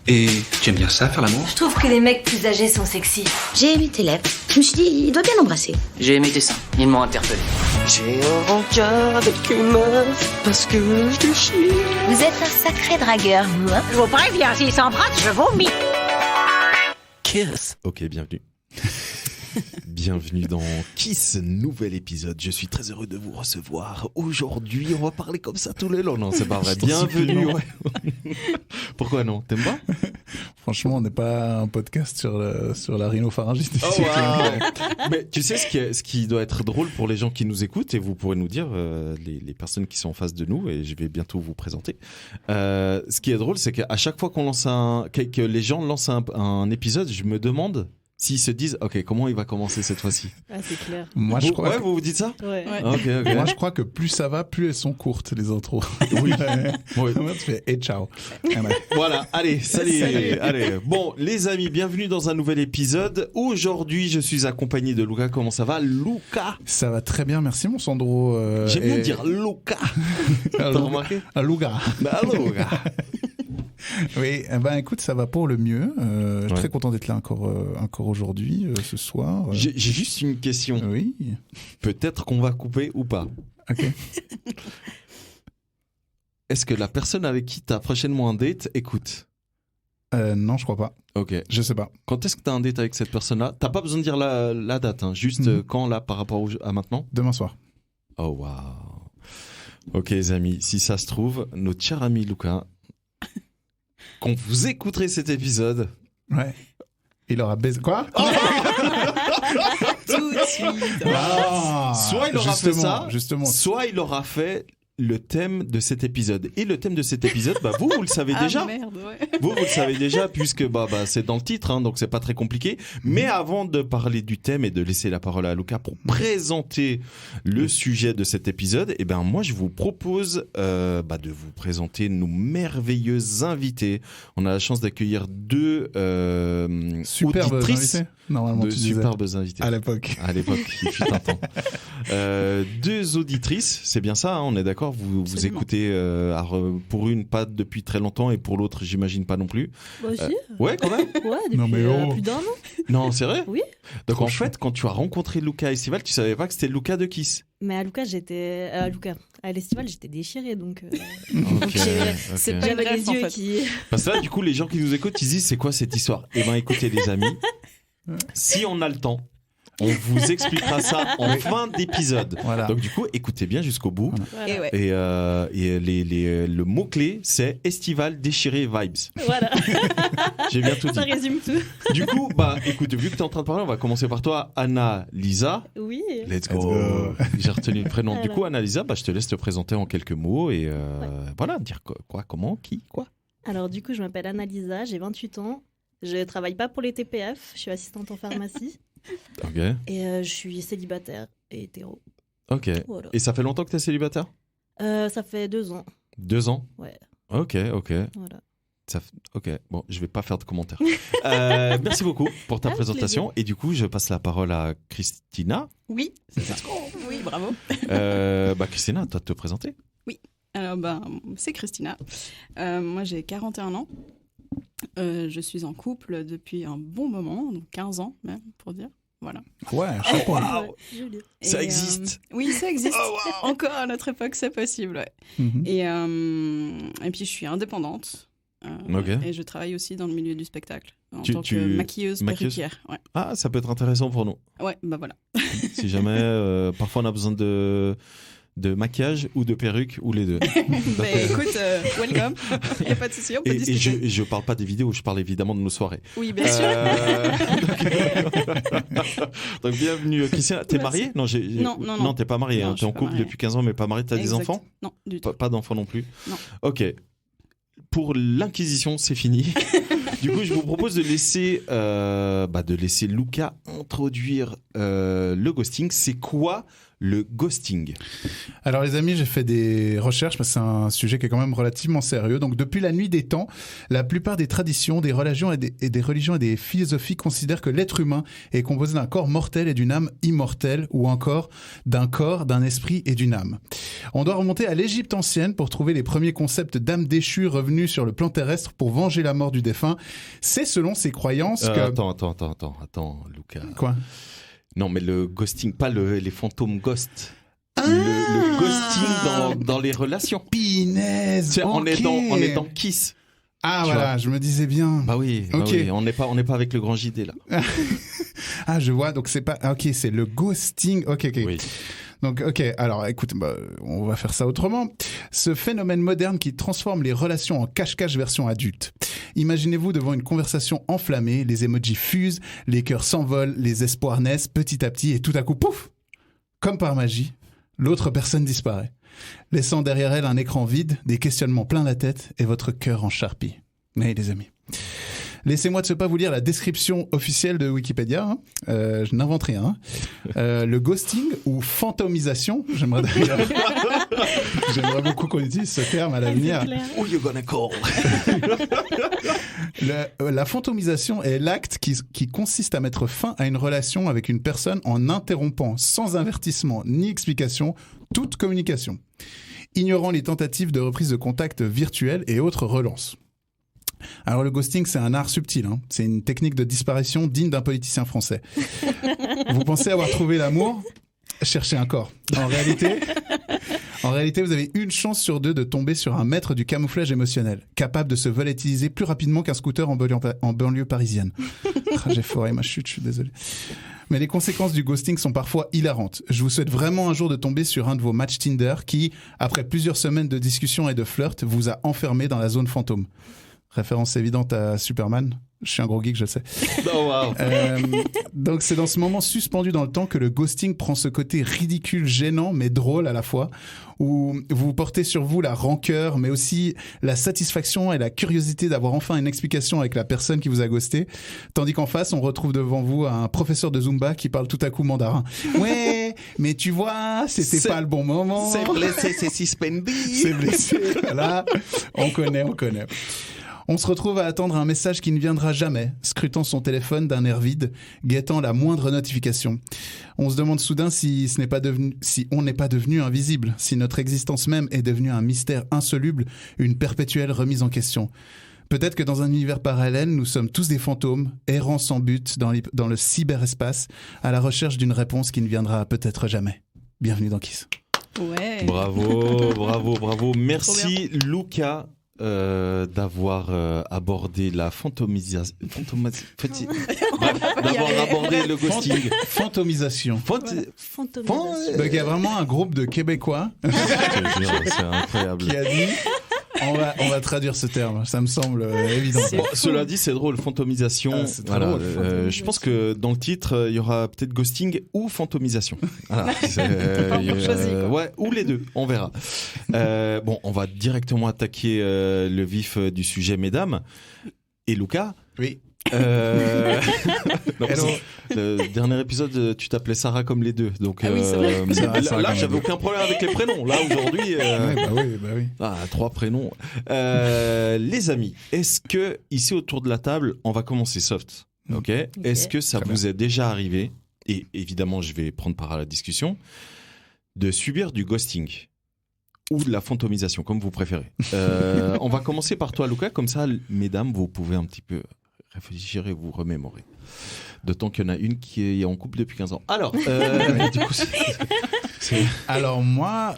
Et tu aimes bien ça, faire l'amour? Je trouve que les mecs plus âgés sont sexy. J'ai aimé tes lèvres. Je me suis dit, il doit bien l'embrasser. J'ai aimé tes seins, ils m'ont interpellé. J'ai un rencard avec une meuf parce que je chie. Vous êtes un sacré dragueur, vous, hein? Je vous préviens, s'il s'embrasse, je vomis. Kiss. Ok, bienvenue. Bienvenue dans Kiss, nouvel épisode. Je suis très heureux de vous recevoir. Aujourd'hui, on va parler comme ça tout le long. Non, c'est pas vrai. Bienvenue. Ouais. Pourquoi non? T'aimes pas? Franchement, on n'est pas un podcast sur la rhinopharyngite. Oh, wow. Mais tu sais ce qui doit être drôle pour les gens qui nous écoutent, et vous pourrez nous dire, les personnes qui sont en face de nous, et je vais bientôt vous présenter. Ce qui est drôle, c'est qu'à chaque fois que les gens lancent un épisode, je me demande s'ils se disent, ok, comment il va commencer cette fois-ci? Ah, c'est clair. Moi, je crois vous vous dites ça? Ouais. Okay. Moi, je crois que plus ça va, plus elles sont courtes, les intros. Oui. Oui. Moi, tu fais, et ciao. Voilà, allez, salut. Allez. Bon, les amis, bienvenue dans un nouvel épisode. Aujourd'hui, je suis accompagné de Luca. Comment ça va, Luca? Ça va très bien, merci, mon Sandro. J'aime bien dire Luca. T'as remarqué? Luca. Bah, Luca. Oui, écoute, ça va pour le mieux. Je suis très content d'être là encore aujourd'hui, ce soir. J'ai juste une question. Oui. Peut-être qu'on va couper ou pas. Ok. Est-ce que la personne avec qui tu as prochainement un date écoute? Non, je crois pas. Ok. Je sais pas. Quand est-ce que tu as un date avec cette personne-là? T'as pas besoin de dire la date, hein. Juste quand là par rapport à maintenant? Demain soir. Oh waouh. Ok les amis, si ça se trouve, notre cher ami Luca, quand vous écouterez cet épisode... Ouais. Il aura baisé... Quoi? Tout de suite. Soit il aura fait ça, justement. soit il aura fait le thème de cet épisode. Et le thème de cet épisode, vous le savez déjà. Merde, ouais. Vous le savez déjà, puisque c'est dans le titre, hein, donc c'est pas très compliqué. Mais avant de parler du thème et de laisser la parole à Luca pour présenter le sujet de cet épisode, moi je vous propose de vous présenter nos merveilleux invités. On a la chance d'accueillir deux superbes auditrices. Invités. Normalement, Deux superbes invités. À l'époque, il fut un temps. Deux auditrices, c'est bien ça, hein, on est d'accord. Vous écoutez pour une pas depuis très longtemps et pour l'autre, j'imagine pas non plus. Moi aussi. Ouais, quand même. Ouais, depuis Non, mais plus d'un an. Non, c'est vrai. Oui. Donc Trop en chaud. fait, quand tu as rencontré Luca à Estival, tu savais pas que c'était Luca de Kiss. Mais à Lucas, à l'estival, j'étais déchirée, donc. Ok. C'est pas j'avais les yeux qui. Parce que là, du coup, les gens qui nous écoutent, ils disent c'est quoi cette histoire? Écoutez les amis, si on a le temps, on vous expliquera ça en fin d'épisode. Voilà. Donc du coup, écoutez bien jusqu'au bout. Voilà. Et ouais. Et le mot-clé, c'est Estival déchiré vibes. Voilà. J'ai bien tout dit. Ça résume tout. Du coup, écoute, vu que tu es en train de parler, on va commencer par toi, Anna-Lisa. Oui. Let's go. J'ai retenu le prénom. Du coup, Anna-Lisa, je te laisse te présenter en quelques mots et voilà, dire quoi, comment, qui, quoi. Alors, du coup, je m'appelle Anna-Lisa, j'ai 28 ans. Je travaille pas pour les TPF, je suis assistante en pharmacie. Ok. Et je suis célibataire et hétéro. Ok. Voilà. Et ça fait longtemps que tu es célibataire? Ça fait 2 ans. 2 ans? Ouais. Ok. Voilà. Ok, bon, je vais pas faire de commentaires. Merci beaucoup pour ta présentation. Plaisir. Et du coup, je passe la parole à Christina. Oui, c'est ça. Oui, bravo. Christina, toi de te présenter. Oui, alors c'est Christina. Moi, j'ai 41 ans. Je suis en couple depuis un bon moment, donc 15 ans même, pour dire. Voilà. Ouais, chapeau. Wow. Ça existe. Oui, ça existe. Encore à notre époque, c'est possible. Ouais. Et puis, je suis indépendante. Et je travaille aussi dans le milieu du spectacle en tant que maquilleuse perruquière. Ouais. Ah, ça peut être intéressant pour nous. Ouais, voilà. Si jamais, parfois on a besoin de maquillage ou de perruque ou les deux. Écoute, welcome. Il n'y a pas de souci, on peut discuter. Et je parle pas des vidéos, je parle évidemment de nos soirées. Oui, bien sûr. Donc bienvenue. Christina, t'es mariée? Non, Non, t'es pas mariée. T'es en couple depuis 15 ans mais pas mariée. T'as des enfants? Non, du tout. Pas d'enfants non plus? Non. Ok. Pour l'inquisition, c'est fini. Du coup, je vous propose de laisser Luca introduire le ghosting. C'est quoi le ghosting? Alors les amis, j'ai fait des recherches parce que c'est un sujet qui est quand même relativement sérieux. Donc depuis la nuit des temps, la plupart des traditions, des religions et des religions et des philosophies considèrent que l'être humain est composé d'un corps mortel et d'une âme immortelle, ou encore d'un corps, d'un esprit et d'une âme. On doit remonter à l'Égypte ancienne pour trouver les premiers concepts d'âme déchue revenus sur le plan terrestre pour venger la mort du défunt. C'est selon ces croyances que... Attends, Lucas. Quoi? Non, mais le ghosting, pas les fantômes ghost. Le ghosting dans les relations. Pinaise. Tiens, okay. on est dans Kiss. Ah voilà, je me disais bien. Bah oui, on n'est pas avec le grand JD là. Ah, je vois, donc c'est pas... Ok, c'est le ghosting. Ok. Oui. Donc, ok, alors écoute, on va faire ça autrement. Ce phénomène moderne qui transforme les relations en cache-cache version adulte. Imaginez-vous devant une conversation enflammée, les emojis fusent, les cœurs s'envolent, les espoirs naissent petit à petit et tout à coup, pouf, comme par magie, l'autre personne disparaît, laissant derrière elle un écran vide, des questionnements plein la tête et votre cœur en charpie. Mais les amis... Laissez-moi de ce pas vous lire la description officielle de Wikipédia. Je n'invente rien. Le ghosting ou fantomisation, j'aimerais beaucoup qu'on utilise ce terme à l'avenir. Who you gonna call? La fantomisation est l'acte qui consiste à mettre fin à une relation avec une personne en interrompant sans avertissement ni explication toute communication, ignorant les tentatives de reprise de contact virtuel et autres relances. Alors le ghosting, c'est un art subtil, hein. C'est une technique de disparition digne d'un politicien français. Vous pensez avoir trouvé l'amour? Cherchez un corps. En réalité, vous avez une chance sur deux de tomber sur un maître du camouflage émotionnel, capable de se volatiliser plus rapidement qu'un scooter en banlieue parisienne. J'ai foré ma chute, je suis désolé. Mais les conséquences du ghosting sont parfois hilarantes. Je vous souhaite vraiment un jour de tomber sur un de vos matchs Tinder qui, après plusieurs semaines de discussion et de flirt, vous a enfermé dans la zone fantôme. Référence évidente à Superman. Je suis un gros geek, je sais. Oh, wow. Donc c'est dans ce moment suspendu dans le temps que le ghosting prend ce côté ridicule, gênant, mais drôle à la fois, où vous portez sur vous la rancœur, mais aussi la satisfaction et la curiosité d'avoir enfin une explication avec la personne qui vous a ghosté, tandis qu'en face, on retrouve devant vous un professeur de Zumba qui parle tout à coup mandarin. Ouais, mais tu vois, c'était pas le bon moment. C'est blessé, c'est suspendu. C'est blessé, voilà. On connaît. On se retrouve à attendre un message qui ne viendra jamais, scrutant son téléphone d'un air vide, guettant la moindre notification. On se demande soudain si on n'est pas devenu invisible, si notre existence même est devenue un mystère insoluble, une perpétuelle remise en question. Peut-être que dans un univers parallèle, nous sommes tous des fantômes, errants sans but dans le cyberespace, à la recherche d'une réponse qui ne viendra peut-être jamais. Bienvenue dans Kiss. Ouais. Bravo. Merci Lucas. D'avoir abordé la fantomisation. D'avoir abordé le ghosting. Fantomisation. Fantomisation. Donc il y a vraiment un groupe de Québécois c'est incroyable. qui a dit on va traduire ce terme, ça me semble évident. Bon, cela dit, c'est drôle, fantomisation. Voilà. Drôle, je pense que dans le titre, il y aura peut-être ghosting ou fantomisation. Voilà, ouais, ou les deux, on verra. Bon, on va directement attaquer le vif du sujet, mesdames. Et Lucas. Oui. Le dernier épisode, tu t'appelais Sarah comme les deux. Donc, oui, c'est vrai. là, j'avais aucun problème avec les prénoms. Là, aujourd'hui, oui. 3 prénoms. Les amis, est-ce que ici autour de la table, on va commencer soft, ok? Est-ce que ça vous est déjà arrivé, et évidemment, je vais prendre part à la discussion, de subir du ghosting ou de la fantomisation, comme vous préférez? On va commencer par toi, Lucas. Comme ça, mesdames, vous pouvez un petit peu réfléchir et vous remémorer. D'autant qu'il y en a une qui est en couple depuis 15 ans. Alors, du coup, Alors moi,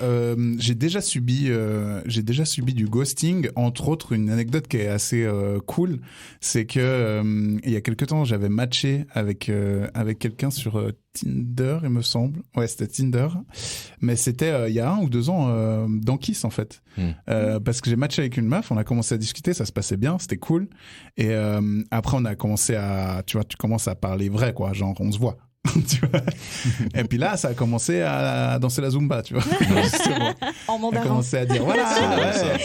j'ai déjà subi du ghosting. Entre autres, une anecdote qui est assez cool, c'est que il y a quelque temps, j'avais matché avec quelqu'un sur Tinder, il me semble. Ouais, c'était Tinder. Mais c'était il y a 1 ou 2 ans dans Kiss, en fait. Parce que j'ai matché avec une meuf, on a commencé à discuter, ça se passait bien, c'était cool. Et après, on a commencé à... Tu vois, tu commences à parler vrai, quoi. Genre, on se voit. Tu vois. Et puis là, ça a commencé à danser la Zumba, tu vois. En mandarin. On a commencé à dire, voilà,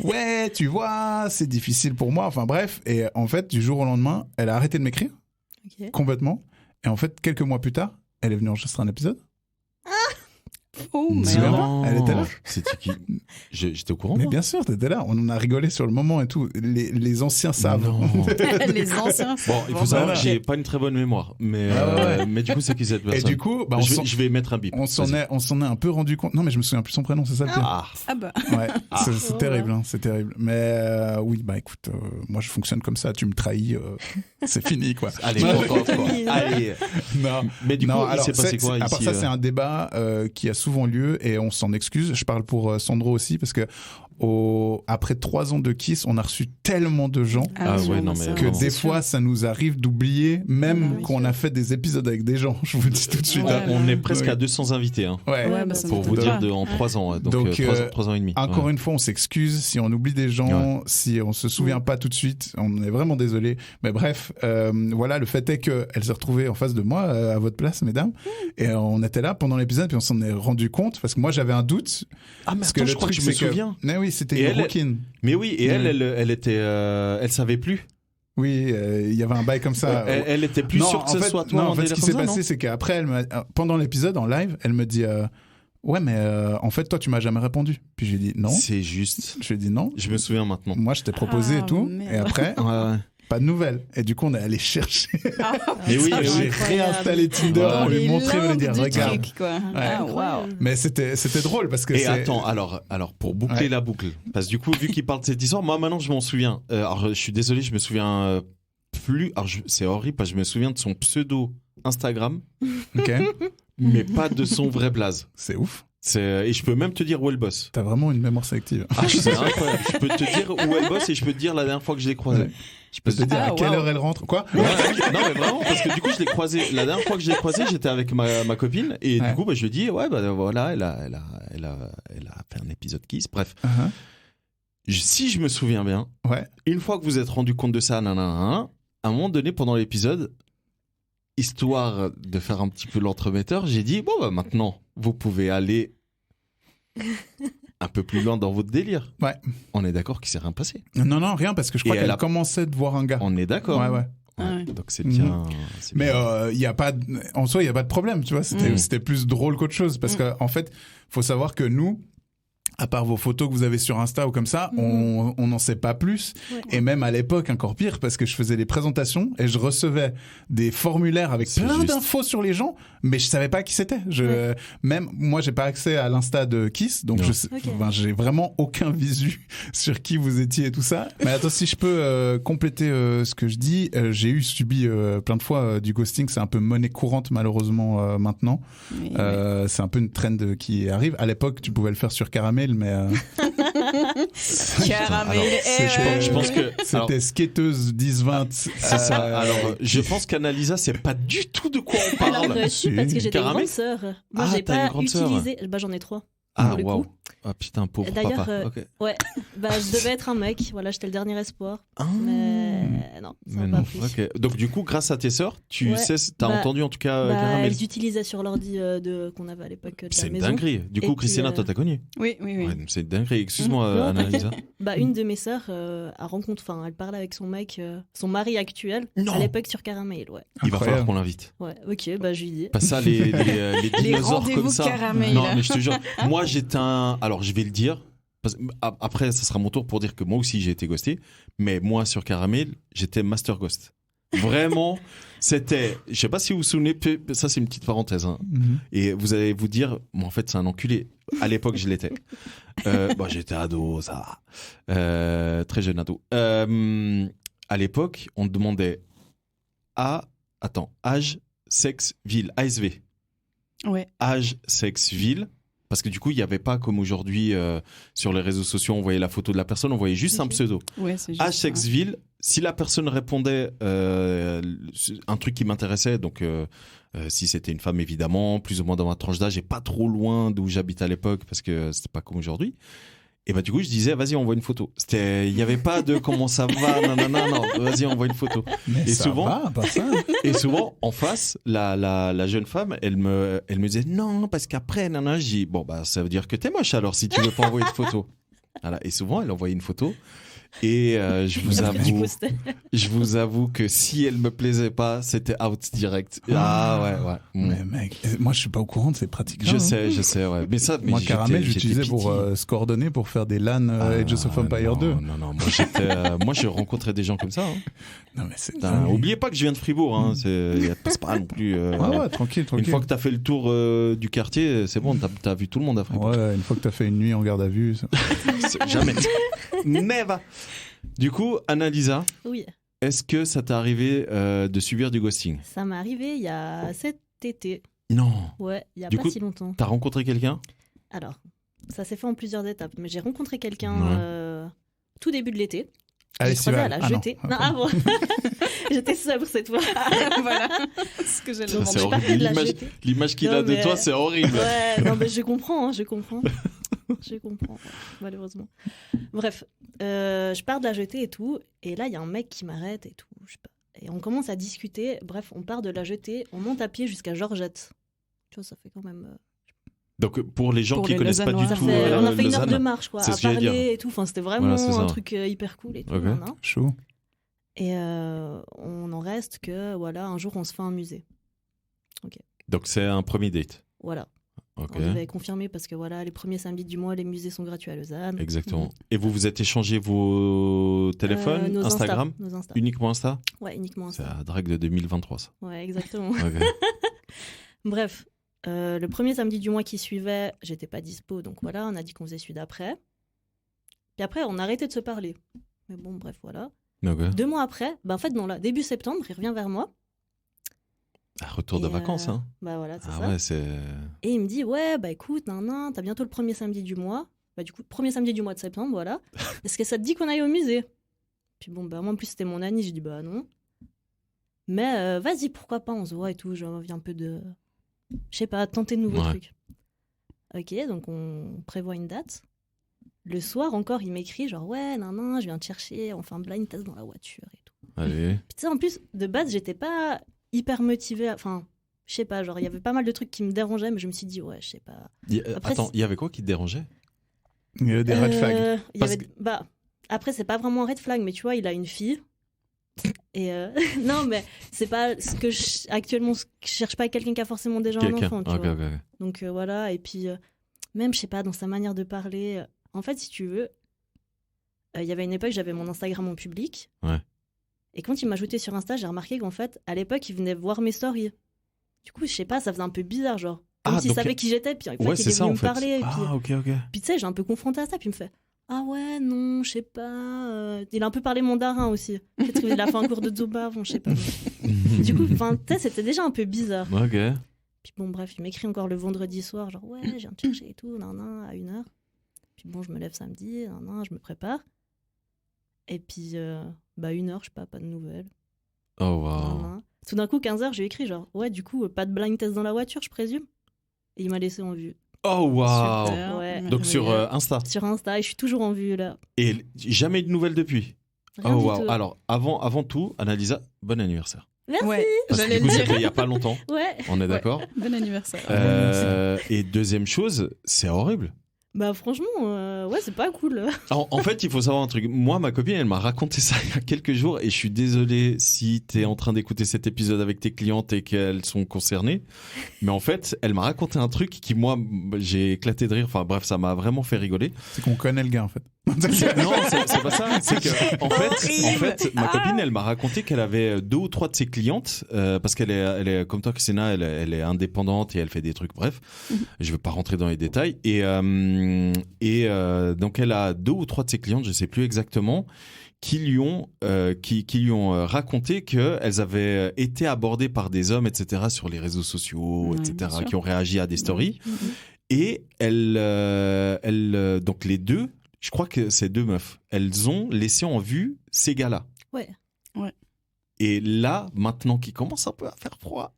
ouais, tu vois, c'est difficile pour moi. Enfin bref, et en fait, du jour au lendemain, elle a arrêté de m'écrire, complètement. Et en fait, quelques mois plus tard, elle est venue enregistrer un épisode. Oh, merde. Elle était là. C'était qui? J'étais au courant. Mais moi. bien sûr, t'étais là. On en a rigolé sur le moment et tout. Les anciens savent. Les anciens. Bon, il faut savoir que j'ai pas une très bonne mémoire, mais du coup, c'est qui cette personne? Et du coup, je vais mettre un bip. On s'en est un peu rendu compte. Non, mais je me souviens plus son prénom, c'est ça le pire. Ah bah. Ouais, c'est terrible, hein, c'est terrible. Mais oui, bah écoute, moi je fonctionne comme ça. Tu me trahis, c'est fini quoi. Allez, quoi. Allez. Non. Mais du coup, il s'est passé quoi à part ici? ça, c'est un débat qui a souvent lieu et on s'en excuse. Je parle pour Sandro aussi parce que après 3 ans de Kiss, on a reçu tellement de gens que des fois, ça nous arrive d'oublier même qu'on a fait des épisodes avec des gens. Je vous le dis tout de suite. On est presque à 200 invités. Hein. Pour vous dire en 3 ans. Donc 3 ans et demi. Encore une fois, on s'excuse si on oublie des gens, si on se souvient pas tout de suite. On est vraiment désolé. Mais bref, voilà, le fait est qu'elle s'est retrouvée en face de moi, à votre place, mesdames. Et on était là pendant l'épisode, puis on s'en est rendu compte parce que moi, j'avais un doute. Ah, mais attends, je crois que je me souviens. Mais oui, c'était une rouquine. Mais oui, et elle était, elle savait plus. Oui, il y avait un bail comme ça. Elle était plus sûre que ce soit toi. Non, en fait, ce qui s'est passé, c'est qu'après, pendant l'épisode en live, elle me dit ouais, mais en fait, toi, tu m'as jamais répondu. Puis j'ai dit non. C'est juste. Je lui ai dit non. Je me souviens maintenant. Moi, je t'ai proposé et tout, et après. Pas de nouvelles. Et du coup, on est allé chercher. Mais oui, j'ai réinstallé Tinder pour lui montrer, on lui dire regarde. Truc, quoi. Mais c'était drôle parce que attends, alors pour boucler la boucle, parce que du coup, vu qu'il parle de cette histoire, moi maintenant je m'en souviens. Alors je suis désolé, je me souviens plus. Alors c'est horrible parce que je me souviens de son pseudo Instagram. Ok. Mais pas de son vrai blaze. C'est ouf. Et je peux même te dire où elle bosse. T'as vraiment une mémoire sélective. Ah, c'est incroyable. Je peux te dire où elle bosse et je peux te dire la dernière fois que je l'ai croisée. Ouais. Je peux te dire à quelle heure elle rentre. Quoi? Non, mais vraiment, parce que du coup, je l'ai croisée. La dernière fois que je l'ai croisée, j'étais avec ma copine et du coup, je lui ai dit, voilà, elle a fait un épisode Kiss. Bref. Si je me souviens bien, une fois que vous êtes rendu compte de ça, à un moment donné, pendant l'épisode, histoire de faire un petit peu l'entremetteur, j'ai dit, maintenant, vous pouvez aller un peu plus loin dans votre délire. Ouais. On est d'accord qu'il s'est rien passé. Non, rien, parce que je crois qu'elle commençait de voir un gars. On est d'accord. Ouais. Donc c'est bien. Mais y a pas en soi, il y a pas de problème, tu vois. C'était plus drôle qu'autre chose, parce que en fait, faut savoir que nous, à part vos photos que vous avez sur Insta ou comme ça, on n'en sait pas plus. Ouais. Et même à l'époque, encore pire, parce que je faisais des présentations et je recevais des formulaires avec plein d'infos sur les gens, mais je savais pas qui c'était. Même moi, j'ai pas accès à l'Insta de Kiss, donc j'ai vraiment aucun visu sur qui vous étiez et tout ça. Mais attends, si je peux compléter ce que je dis, j'ai subi plein de fois du ghosting. C'est un peu monnaie courante malheureusement maintenant. C'est un peu une trend qui arrive. À l'époque, tu pouvais le faire sur Caramel, mais Caramel. Je pense que c'était skateuse 10-20. C'est ça. Alors, je pense qu'Annalisa, c'est pas du tout de quoi on parle. Alors, si, parce que j'ai des grandes sœurs. Moi, j'ai pas utilisé. J'en ai 3. Ah, waouh. Ah, putain, pauvre d'ailleurs, papa. Okay. Ouais. Je devais être un mec. Voilà, j'étais le dernier espoir. Mais non, ça n'a pas pris. Okay. Donc, du coup, grâce à tes sœurs, tu sais, t'as entendu en tout cas Caramel. Elles utilisaient sur l'ordi qu'on avait à l'époque de la maison. C'est une dinguerie. Du coup, Christina, toi, t'as connu? Oui. Ouais, c'est une dinguerie. Excuse-moi, Annalisa. Une de mes sœurs elle parlait avec son mec, son mari actuel, à l'époque sur Caramel. Ouais. Il va falloir qu'on l'invite. Ouais, ok, je lui dis. Pas ça, les dinosaures comme ça. Caramel. Non, mais je te jure, moi, j'étais un. Alors, je vais le dire. Après, ça sera mon tour pour dire que moi aussi j'ai été ghosté, mais moi sur Caramel, j'étais master ghost. Vraiment, c'était, je sais pas si vous vous souvenez, ça c'est une petite parenthèse, hein. Et vous allez vous dire, en fait c'est un enculé. À l'époque je l'étais. J'étais ado, ça va. Très jeune ado. À l'époque, on demandait âge, sexe, ville, ASV. Ouais. Âge, sexe, ville. Parce que du coup, il n'y avait pas comme aujourd'hui sur les réseaux sociaux, on voyait la photo de la personne, on voyait juste un pseudo. Ouais, c'est juste âge, sexe, ville. Si la personne répondait un truc qui m'intéressait, donc si c'était une femme évidemment, plus ou moins dans ma tranche d'âge et pas trop loin d'où j'habite à l'époque parce que c'était pas comme aujourd'hui. Et du coup, je disais, vas-y, envoie une photo. Il n'y avait pas de comment ça va, non, vas-y, envoie une photo. Mais ça va, pas ça. Et souvent, en face, la jeune femme, elle me disait, non, parce qu'après, je dis, ça veut dire que t'es moche alors si tu veux pas envoyer de photo. Voilà. Et souvent, elle envoyait une photo. Et je vous avoue que si elle me plaisait pas, c'était out direct. Ouais. Mais mec, moi je suis pas au courant de ces pratiques-là. Je sais, ouais. Mais moi, Caramel, j'utilisais pour se coordonner pour faire des LAN Age of Empires 2. Non, moi je rencontrais des gens comme ça. Hein. Non mais c'est. Oubliez pas que je viens de Fribourg. Hein. C'est pas non plus. Tranquille. Une fois que t'as fait le tour du quartier, c'est bon, t'as vu tout le monde à Fribourg. Ouais, une fois que t'as fait une nuit en garde à vue. Jamais. Never. Du coup, Annalisa. Oui. Est-ce que ça t'est arrivé de subir du ghosting ? Ça m'est arrivé il y a cet été. Non. Ouais, il y a du pas coup, si longtemps. T'as rencontré quelqu'un ? Alors, ça s'est fait en plusieurs étapes, mais j'ai rencontré quelqu'un tout début de l'été. J'ai croisé à la jetée. Bon. J'étais sobre cette fois. Voilà. Ce que j'ai c'est horrible. L'image qu'il a de toi, c'est horrible. Ouais, non, mais je comprends. Je comprends, malheureusement. Bref, je pars de la jetée et tout. Et là, il y a un mec qui m'arrête et tout. Je sais pas. Et on commence à discuter. Bref, on part de la jetée, on monte à pied jusqu'à Georgette. Tu vois, ça fait quand même... Donc, pour les gens qui connaissent pas du tout... on a fait une heure de marche, quoi, à parler et tout. Enfin, c'était vraiment un truc hyper cool et tout. Okay. Chaud. Et on en reste que, voilà, un jour, on se fait un musée. Okay. Donc, c'est un premier date. Voilà. Okay. On avait confirmé parce que, voilà, les premiers samedis du mois, les musées sont gratuits à Lausanne. Exactement. Et vous êtes échangé vos téléphones, nos Instagram nos Insta. Uniquement Insta ? Ouais, uniquement Insta. C'est la drague de 2023, ça. Ouais, exactement. Okay. Bref. Le premier samedi du mois qui suivait, j'étais pas dispo, donc voilà, on a dit qu'on faisait celui d'après. Puis après, on a arrêté de se parler. Mais bon, bref, voilà. Okay. 2 mois après, en fait, non, là, début septembre, il revient vers moi. Retour de vacances, hein. Bah voilà, c'est ça. Ouais, c'est... Et il me dit, ouais, bah écoute, t'as bientôt le premier samedi du mois. Bah du coup, premier samedi du mois de septembre, voilà. Est-ce que ça te dit qu'on aille au musée ? Puis bon, bah moi, en plus, c'était mon Annie, j'ai dit, bah non. Mais vas-y, pourquoi pas, on se voit et tout, j'ai envie un peu de... Je sais pas, tenter de nouveaux trucs. Ok, donc on prévoit une date. Le soir encore, il m'écrit genre ouais, je viens te chercher, on fait un blind test dans la voiture et tout. Allez. Puis tu sais, en plus, de base, j'étais pas hyper motivée. Enfin, je sais pas, genre il y avait pas mal de trucs qui me dérangeaient, mais je me suis dit ouais, je sais pas. Attends, il y avait quoi qui te dérangeait ? Il y avait des red flags. Après, c'est pas vraiment un red flag, mais tu vois, il a une fille. Et non, mais c'est pas ce que actuellement, je cherche pas quelqu'un qui a forcément déjà un enfant, tu vois. Okay. Donc voilà, et puis même, je sais pas, dans sa manière de parler. En fait, si tu veux, il y avait une époque, j'avais mon Instagram en public. Ouais. Et quand il m'a ajouté sur Insta, j'ai remarqué qu'en fait, à l'époque, il venait voir mes stories. Du coup, je sais pas, ça faisait un peu bizarre, genre. Comme s'il savait qui j'étais, puis il était venu me parler. Puis tu sais, j'ai un peu confronté à ça, puis il me fait ah ouais, non, je sais pas. Il a un peu parlé mandarin aussi. Peut-être qu'il a fait un cours de Zumba avant, je sais pas. Du coup, c'était déjà un peu bizarre. Ok. Puis bon, bref, il m'écrit encore le vendredi soir, genre ouais, je viens te chercher et tout, à 1h. Puis bon, je me lève samedi, je me prépare. Et puis, 1h, je sais pas de nouvelles. Oh wow. Tout d'un coup, 15h, je lui ai écrit genre ouais, du coup, pas de blind test dans la voiture, je présume. Et il m'a laissé en vue. Oh wow. Ouais. Donc sur Insta. Sur Insta, et je suis toujours en vue là. Et jamais de nouvelles depuis. Rien du tout. Alors avant tout, Annalisa, bon anniversaire. Merci. Ouais, parce que du coup, c'était il y a pas longtemps. Ouais. On est d'accord. Bon anniversaire. Et deuxième chose, c'est horrible. Bah franchement, ouais, c'est pas cool. En fait, il faut savoir un truc. Moi, ma copine, elle m'a raconté ça il y a quelques jours et je suis désolé si t'es en train d'écouter cet épisode avec tes clientes et qu'elles sont concernées. Mais en fait, elle m'a raconté un truc qui, moi, j'ai éclaté de rire. Enfin bref, ça m'a vraiment fait rigoler. C'est qu'on connaît le gars, en fait. Non, c'est pas ça. C'est que en fait, ma copine, elle m'a raconté qu'elle avait 2 ou 3 de ses clientes parce qu'elle est comme toi, Christina, elle est indépendante et elle fait des trucs. Bref, je veux pas rentrer dans les détails. Et donc elle a 2 ou 3 de ses clientes, je sais plus exactement, qui lui ont raconté qu'elles avaient été abordées par des hommes, etc., sur les réseaux sociaux, etc., qui ont réagi à des stories. Et donc les deux. Je crois que ces 2 meufs, elles ont laissé en vue ces gars-là. Ouais. Et là, maintenant qu'il commence un peu à faire froid,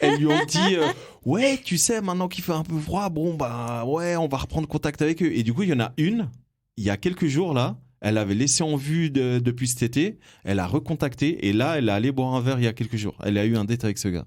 elles lui ont dit ouais, tu sais, maintenant qu'il fait un peu froid, bon bah ouais, on va reprendre contact avec eux. Et du coup, il y en a une, il y a quelques jours là, elle avait laissé en vue depuis cet été, elle a recontacté et là, elle est allée boire un verre il y a quelques jours. Elle a eu un date avec ce gars.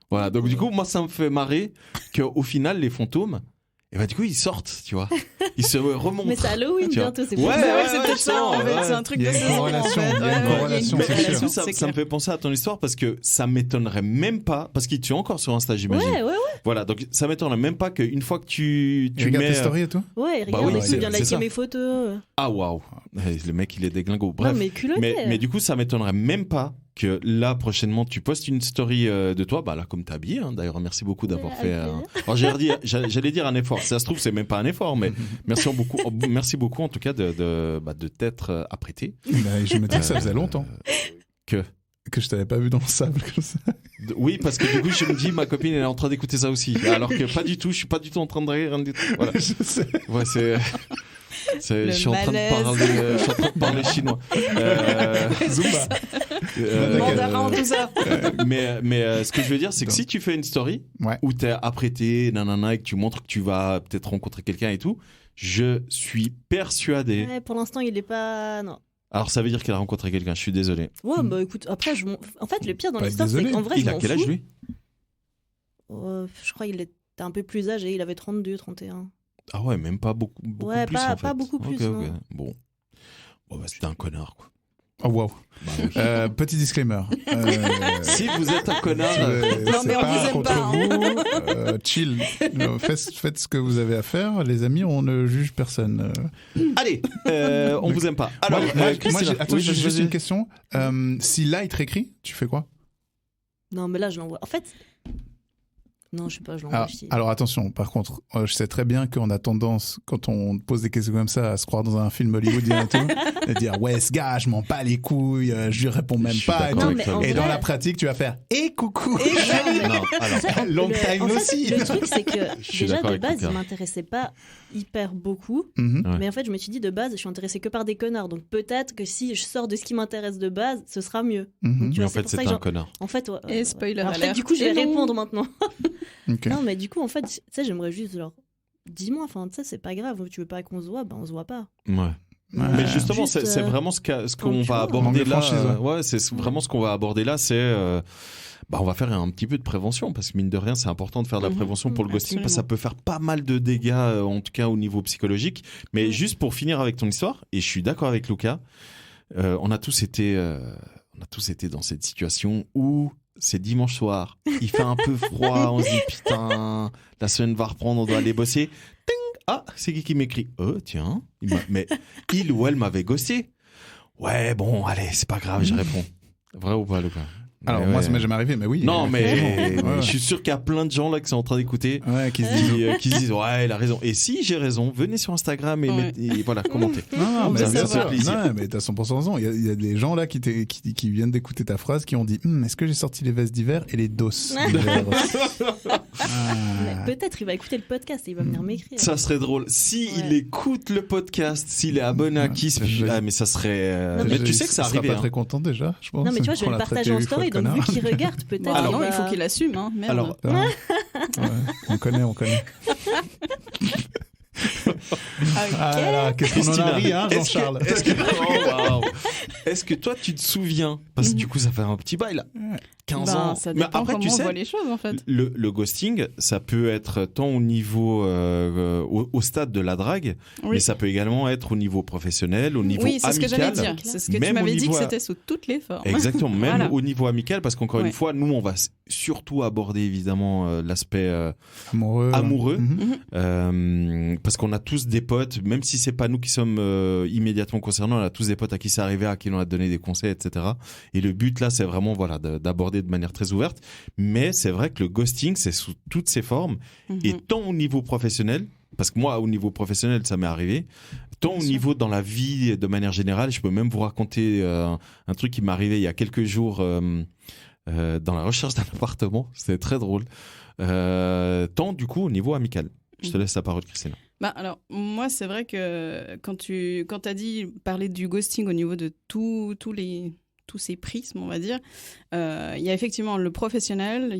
Voilà, donc du coup, moi, ça me fait marrer qu'au final, les fantômes, Et bah du coup ils sortent, tu vois. Ils se remontent. Mais c'est Halloween bientôt, c'est Ouais, c'est peut-être ça en fait, c'est un truc de saison. Il y a une corrélation, c'est sûr. Ça me fait penser à ton histoire parce que ça m'étonnerait même pas, parce qu'il tue encore sur Insta, j'imagine. Ouais. Voilà, donc ça m'étonnerait même pas qu'une fois que tu regardes mets... tes stories et tout. Ouais, regarde, il vient liker mes photos. Ah waouh, le mec il est déglingo. Bref, non, mais culotté. Mais du coup ça m'étonnerait même pas que là prochainement tu postes une story de toi, bah là comme t'es habillé, hein. D'ailleurs merci beaucoup d'avoir fait. Alors j'allais dire un effort. Ça se trouve c'est même pas un effort, mais merci beaucoup en tout cas de t'être apprêté. Je me dis que ça faisait longtemps que je t'avais pas vu dans le sable comme ça. Oui, parce que du coup je me dis ma copine elle est en train d'écouter ça aussi, alors que pas du tout. Je suis pas du tout en train de rire. Voilà. Je sais. Ouais je suis en train de parler chinois. Zumba. Mandarin, tout ça. Mais ce que je veux dire, c'est que si tu fais une story où t'es apprêté, nanana, et que tu montres que tu vas peut-être rencontrer quelqu'un et tout, je suis persuadé. Ouais, pour l'instant, il est pas. Non. Alors ça veut dire qu'elle a rencontré quelqu'un, je suis désolé. Ouais, bah écoute, après, en fait, le pire dans l'histoire, c'est qu'en vrai, il a quel âge lui? Je crois qu'il était un peu plus âgé, il avait 32, 31. Ah ouais, même pas beaucoup plus en fait. Pas beaucoup plus. Okay. Bon bah, c'était un connard quoi. Oh wow. Bah, okay. Petit disclaimer. Si vous êtes un connard, non mais on vous aime pas. Chill. Faites ce que vous avez à faire, les amis. On ne juge personne. Allez, on vous aime pas. Alors, attends, j'ai juste une question. Si là il te réécrit, tu fais quoi? Non mais là je l'envoie. En fait. Non, je sais pas, je l'envoie chier. Alors attention, par contre, je sais très bien qu'on a tendance, quand on pose des questions comme ça, à se croire dans un film hollywoodien et tout, et dire ouais, ce gars, je m'en bats les couilles, je lui réponds même pas. Et dans la pratique, tu vas faire coucou. Long time aussi. Le truc, c'est que déjà de base, il m'intéressait pas hyper beaucoup, mais en fait, je me suis dit de base, je suis intéressée que par des connards, donc peut-être que si je sors de ce qui m'intéresse de base, ce sera mieux. Mais en fait, c'est un connard. En fait, et spoiler alert. Peut-être du coup, je vais répondre maintenant. Okay. Non, mais du coup, en fait, tu sais, j'aimerais juste genre, dis-moi, enfin, tu sais, c'est pas grave, tu veux pas qu'on se voit, ben on se voit pas. Ouais. Mais justement, c'est vraiment ce qu'on va aborder là. Ouais, c'est vraiment ce qu'on va aborder là, c'est on va faire un petit peu de prévention parce que mine de rien, c'est important de faire de la prévention pour le ghosting parce que ça peut faire pas mal de dégâts, en tout cas au niveau psychologique. Mais juste pour finir avec ton histoire, et je suis d'accord avec Lucas, on a tous été dans cette situation où c'est dimanche soir, il fait un peu froid, on se dit putain, la semaine va reprendre, on doit aller bosser. Ting, ah, c'est qui m'écrit? Tiens, mais il ou elle m'avait ghosté. Ouais, bon, allez, c'est pas grave, je réponds. Vrai ou pas, Lucas? Alors moi, ça m'est jamais arrivé, mais oui. Non, mais je suis sûr qu'il y a plein de gens là qui sont en train d'écouter, qui se disent ouais, il a raison. Et si j'ai raison, venez sur Instagram et voilà, commentez. Non, mais bien sûr. Non, mais t'as 100% raison. Il y a des gens là qui viennent d'écouter ta phrase, qui ont dit est-ce que j'ai sorti les vestes d'hiver et les doses d'hiver? Peut-être il va écouter le podcast et il va venir m'écrire. Ça serait drôle. Il écoute le podcast, s'il est abonné à Kiss, mais ça serait. Mais tu sais que ça arrive. Il sera pas très content déjà, je pense. Non, mais tu vois, je vais le partager en story. Donc vu qu'il regarde, peut-être. Alors non, il faut qu'il assume, hein. Merde. Alors, on connaît. Alors, qu'est-ce qu'on en a ri, hein, Jean-Charles? Est-ce que toi, tu te souviens, parce que du coup, ça fait un petit bail là, 15 ans. Ça dépend après, comment on voit les choses, en fait. Le ghosting, ça peut être tant au niveau, au stade de la drague, mais ça peut également être au niveau professionnel, au niveau amical. Oui, c'est ce que j'allais dire. C'est ce que tu m'avais dit que c'était sous toutes les formes. Exactement, même au niveau amical, parce qu'encore une fois, nous, on va surtout aborder évidemment l'aspect amoureux, parce qu'on a tous des potes, même si c'est pas nous qui sommes immédiatement concernés, on a tous des potes à qui c'est arrivé, à qui on a donné des conseils, etc. Et le but là, c'est vraiment d'aborder de manière très ouverte. Mais c'est vrai que le ghosting, c'est sous toutes ses formes, et tant au niveau professionnel, parce que moi, au niveau professionnel, ça m'est arrivé, tant au niveau dans la vie de manière générale. Je peux même vous raconter un truc qui m'est arrivé il y a quelques jours dans la recherche d'un appartement. C'était très drôle. Tant du coup au niveau amical. Je te laisse la parole, Christina. Alors, moi, c'est vrai que quand t'as dit parler du ghosting au niveau de tous ces prismes, on va dire, il y a effectivement le professionnel,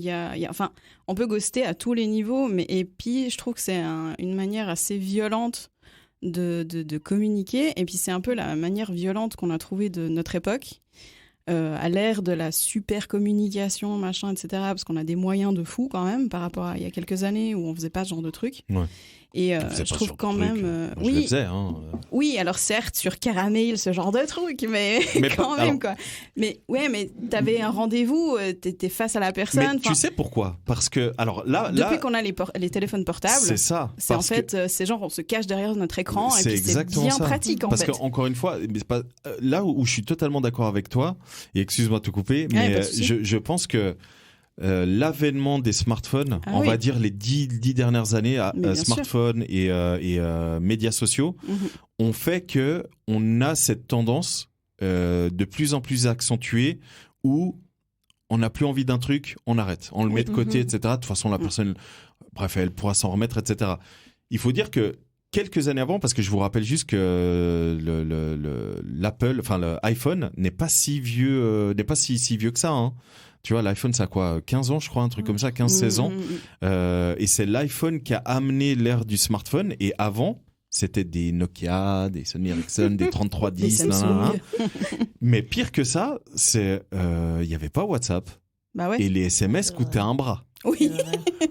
enfin, on peut ghoster à tous les niveaux, et puis je trouve que c'est une manière assez violente de communiquer, et puis c'est un peu la manière violente qu'on a trouvée de notre époque, à l'ère de la super communication, machin, etc., parce qu'on a des moyens de fou quand même par rapport à il y a quelques années où on faisait pas ce genre de trucs. Ouais. Et Vous êtes je pas trouve sur quand le même, truc. Moi, je le oui, faisais, hein. oui, alors certes sur Caramel, ce genre de truc, mais, Mais quand pas- même alors- quoi. Mais ouais, mais t'avais un rendez-vous, t'étais face à la personne. Mais tu enfin, sais pourquoi? Parce que, alors là, depuis qu'on a les téléphones portables, c'est ça. c'est en Parce que- fait, c'est genre on se cache derrière notre écran et C'est puis c'est exactement bien ça. pratique en Parce fait. que encore une fois, mais c'est pas là où je suis totalement d'accord avec toi. Et excuse-moi de te couper, mais pas de souci. je pense que l'avènement des smartphones, Ah on oui. va dire les 10 dernières années, Mais bien sûr. smartphones et médias sociaux, Mhm. ont fait que on a cette tendance de plus en plus accentuée où on n'a plus envie d'un truc, on arrête, on le met de côté, Mhm. etc. De toute façon, la personne, bref, elle pourra s'en remettre, etc. Il faut dire que quelques années avant, parce que je vous rappelle juste que l'Apple, enfin l'iPhone n'est pas si vieux, n'est pas si vieux que ça. Hein. Tu vois, l'iPhone, ça a quoi, 15 ans, je crois, un truc comme ça, 15-16 ans. Et c'est l'iPhone qui a amené l'ère du smartphone. Et avant, c'était des Nokia, des Sony Ericsson, des 3310, Des Samsung. Mais pire que ça, c'est il y avait pas WhatsApp Bah ouais. et les SMS coûtaient un bras. Oui.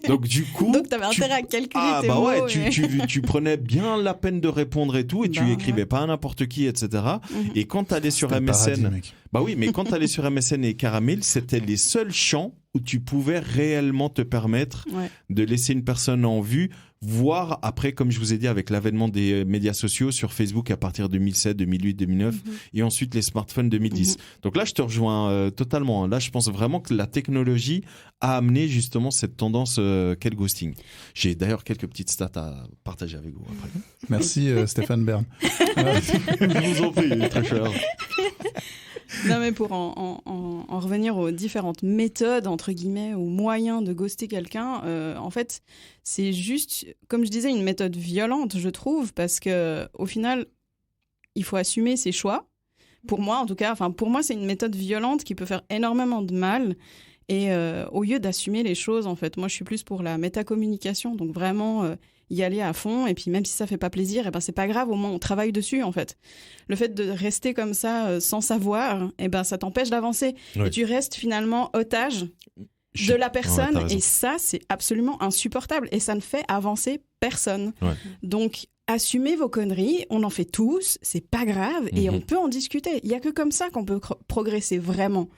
Donc du coup, Donc t'avais intérêt à calculer ah tes bah mots. ouais, et- tu prenais bien la peine de répondre et tout, et tu Bah écrivais ouais. pas à n'importe qui, etc. Mhm. Et quand t'allais sur C'était le paradis, MSN, mec. bah oui, mais quand t'allais sur MSN et Caramel, c'était les seuls champs où tu pouvais réellement te permettre Ouais. de laisser une personne en vue, voire après, comme je vous ai dit, avec l'avènement des médias sociaux sur Facebook à partir de 2007, 2008, 2009, et ensuite les smartphones 2010. Donc là, je te rejoins totalement. Là, je pense vraiment que la technologie a amené justement cette tendance qu'est le ghosting. J'ai d'ailleurs quelques petites stats à partager avec vous après. Merci Stéphane Bern. Je vous en prie, très cher. Non, mais pour en revenir aux différentes méthodes, entre guillemets, ou moyens de ghoster quelqu'un, en fait, c'est juste, comme je disais, une méthode violente, je trouve, parce que au final, il faut assumer ses choix. Pour moi, en tout cas, pour moi, c'est une méthode violente qui peut faire énormément de mal. Et au lieu d'assumer les choses, en fait, moi, je suis plus pour la métacommunication, donc vraiment y aller à fond. Et puis, même si ça fait pas plaisir, c'est pas grave, au moins on travaille dessus, en fait. Le fait de rester comme ça sans savoir, ça t'empêche d'avancer. Ouais. Et tu restes finalement otage de la personne, et ça, c'est absolument insupportable. Et ça ne fait avancer personne. Ouais. Donc, assumez vos conneries, on en fait tous, c'est pas grave, et on peut en discuter. Il y a que comme ça qu'on peut progresser vraiment.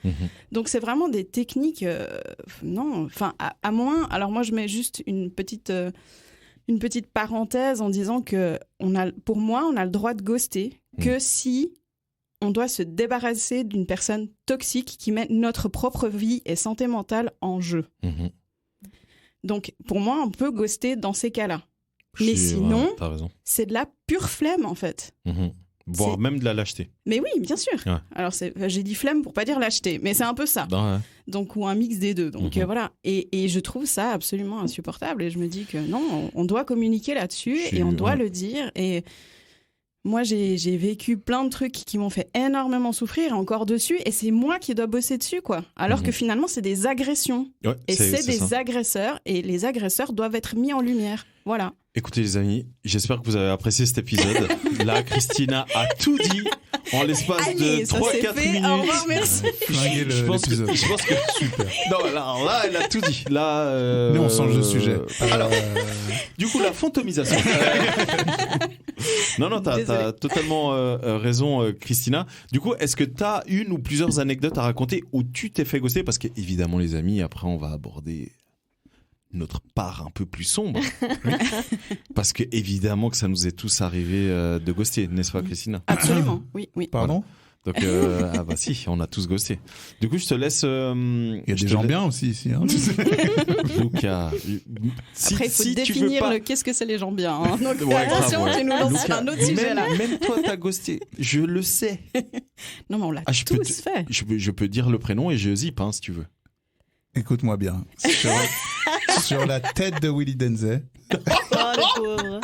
Donc, c'est vraiment des techniques, à moins... Alors, moi, je mets juste une petite parenthèse en disant que pour moi, on a le droit de ghoster que si on doit se débarrasser d'une personne toxique qui met notre propre vie et santé mentale en jeu. Donc, pour moi, on peut ghoster dans ces cas-là. Mais sinon, t'as raison. c'est de la pure flemme, en fait. Voire même de la lâcheté. Mais oui, bien sûr. Ouais. Alors, j'ai dit flemme pour pas dire lâcheté, mais c'est un peu ça. Ouais. Donc, ou un mix des deux. Donc, voilà. Et je trouve ça absolument insupportable. Et je me dis que non, on doit communiquer là-dessus et on doit le dire. Et moi, j'ai vécu plein de trucs qui m'ont fait énormément souffrir, encore dessus. Et c'est moi qui dois bosser dessus, quoi. Alors que finalement, c'est des agressions. Ouais, Et c'est des ça. agresseurs. Et les agresseurs doivent être mis en lumière. Voilà. Écoutez les amis, j'espère que vous avez apprécié cet épisode. Là, Christina a tout dit en l'espace Allez, de ça 3-4 c'est fait. minutes. Au revoir, merci. Flinguer Je pense que l'épisode. super. Non, là, elle a tout dit. Là, Mais on change de sujet. Alors, du coup, la fantomisation. Non, t'as Désolée. totalement raison, Christina. Du coup, est-ce que t'as une ou plusieurs anecdotes à raconter où tu t'es fait ghoster? Parce qu'évidemment, les amis, après, on va aborder notre part un peu plus sombre. Parce que évidemment que ça nous est tous arrivé de ghoster, n'est-ce pas, Christina? Absolument, oui. Pardon? Donc, ah bah si, on a tous ghosté. Du coup, je te laisse... Il y a des gens bien aussi ici. Hein. Lucas. Après, il faut définir qu'est-ce que c'est les gens bien. Hein. Donc, attention, tu nous lances sur un autre sujet là. Même toi, t'as ghosté. Je le sais. Non, mais on l'a je peux tous fait. Je peux dire le prénom et je zip, hein, si tu veux. Écoute-moi bien. Sur la tête de Willy Denzey. Oh, le pauvre.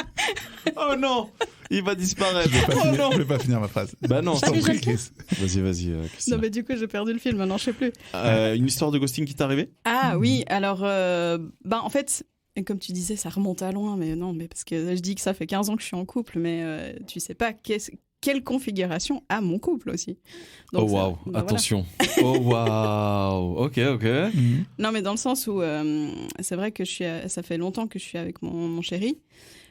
Oh non, il va disparaître. Je vais pas finir ma phrase. Bah non, Je t'en prie, Chris. Vas-y, Christina. Non, mais du coup, j'ai perdu le fil, maintenant je sais plus. Une histoire de ghosting qui t'est arrivée? Ah oui, alors, en fait, comme tu disais, ça remonte à loin, mais non, mais parce que je dis que ça fait 15 ans que je suis en couple, mais tu sais pas quelle configuration a mon couple aussi. Donc, oh waouh, voilà. attention. Oh waouh, ok. Non, mais dans le sens où c'est vrai que ça fait longtemps que je suis avec mon chéri.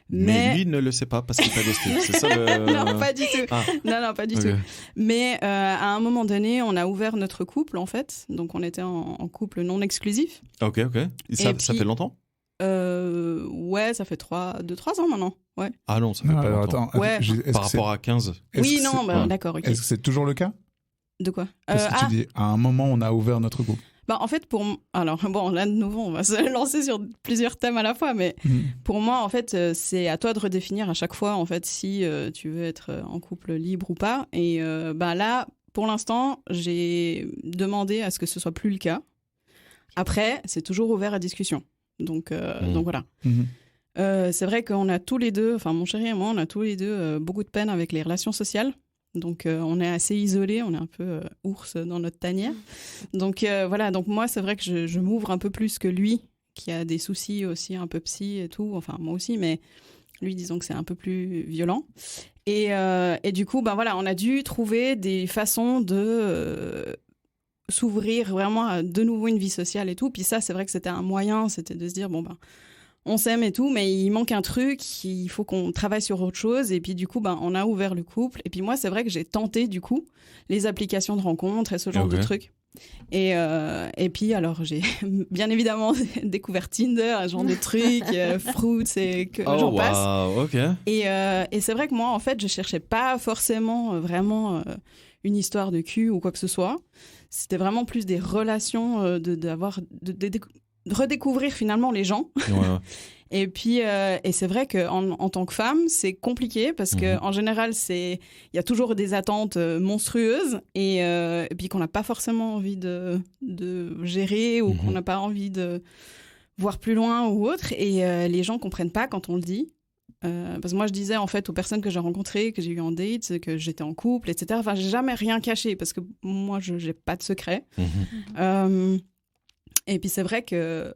Mais lui ne le sait pas parce qu'il t'a ghosté. C'est ça le... Non, pas du tout. Ah. Non, pas du Ok. tout. Mais à un moment donné, on a ouvert notre couple, en fait. Donc, on était en couple non exclusif. Ok. Et ça puis- fait longtemps? Ouais, ça fait 2-3 ans maintenant. Ouais. Ah non, ça fait Non, pas alors, longtemps. attends, Ouais. est-ce Par que c'est- rapport à 15. est-ce Oui, que non, c'est- bah, d'accord, ok. Est-ce que c'est toujours le cas? De quoi Parce que tu dis, à un moment, on a ouvert notre couple. Bah, en fait, alors, bon, là, de nouveau, on va se lancer sur plusieurs thèmes à la fois, mais pour moi, en fait, c'est à toi de redéfinir à chaque fois, en fait, si tu veux être en couple libre ou pas. Et bah, là, pour l'instant, j'ai demandé à ce que ce soit plus le cas. Après, c'est toujours ouvert à discussion. Donc voilà. C'est vrai qu'on a tous les deux, enfin, mon chéri et moi, on a tous les deux beaucoup de peine avec les relations sociales. Donc, on est assez isolés, on est un peu ours dans notre tanière. Donc, voilà, donc moi, c'est vrai que je m'ouvre un peu plus que lui, qui a des soucis aussi un peu psy et tout. Enfin, moi aussi, mais lui, disons que c'est un peu plus violent. Et du coup, ben voilà, on a dû trouver des façons de s'ouvrir vraiment à de nouveau une vie sociale et tout. Puis ça, c'est vrai que c'était un moyen, c'était de se dire, bon, ben, on s'aime et tout, mais il manque un truc, il faut qu'on travaille sur autre chose. Et puis du coup, ben, on a ouvert le couple. Et puis moi, c'est vrai que j'ai tenté du coup les applications de rencontres et ce genre de trucs. Et puis alors, j'ai bien évidemment découvert Tinder, ce genre de trucs, Fruits et que j'en passe. Ok. Et c'est vrai que moi, en fait, je cherchais pas forcément vraiment une histoire de cul ou quoi que ce soit. C'était vraiment plus des relations, de redécouvrir finalement les gens. Ouais. Et puis, et c'est vrai qu'en tant que femme, c'est compliqué parce qu'en général, il y a toujours des attentes monstrueuses et puis qu'on n'a pas forcément envie de gérer ou qu'on n'a pas envie de voir plus loin ou autre. Et les gens ne comprennent pas quand on le dit. Parce que moi, je disais en fait aux personnes que j'ai rencontrées, que j'ai eu en date, que j'étais en couple, etc. Enfin, j'ai jamais rien caché parce que moi, je n'ai pas de secret. Et puis c'est vrai que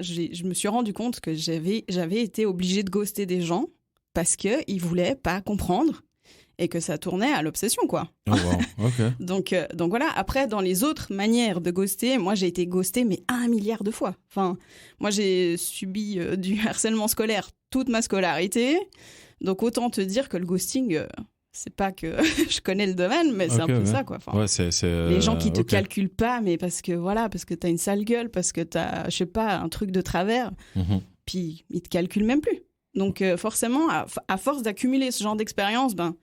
je me suis rendu compte que j'avais été obligée de ghoster des gens parce qu'ils voulaient pas comprendre et que ça tournait à l'obsession, quoi. Oh, wow. Ok. Donc voilà, après, dans les autres manières de ghoster, moi j'ai été ghostée mais 1 milliard de fois. Enfin, moi j'ai subi du harcèlement scolaire toute ma scolarité, donc autant te dire que le ghosting... c'est pas que je connais le domaine, mais c'est un peu ça, quoi. Enfin, ouais, c'est les gens qui te calculent pas, mais parce que t'as une sale gueule, parce que t'as, je sais pas, un truc de travers, puis ils te calculent même plus. Donc forcément, à force d'accumuler ce genre d'expérience, ben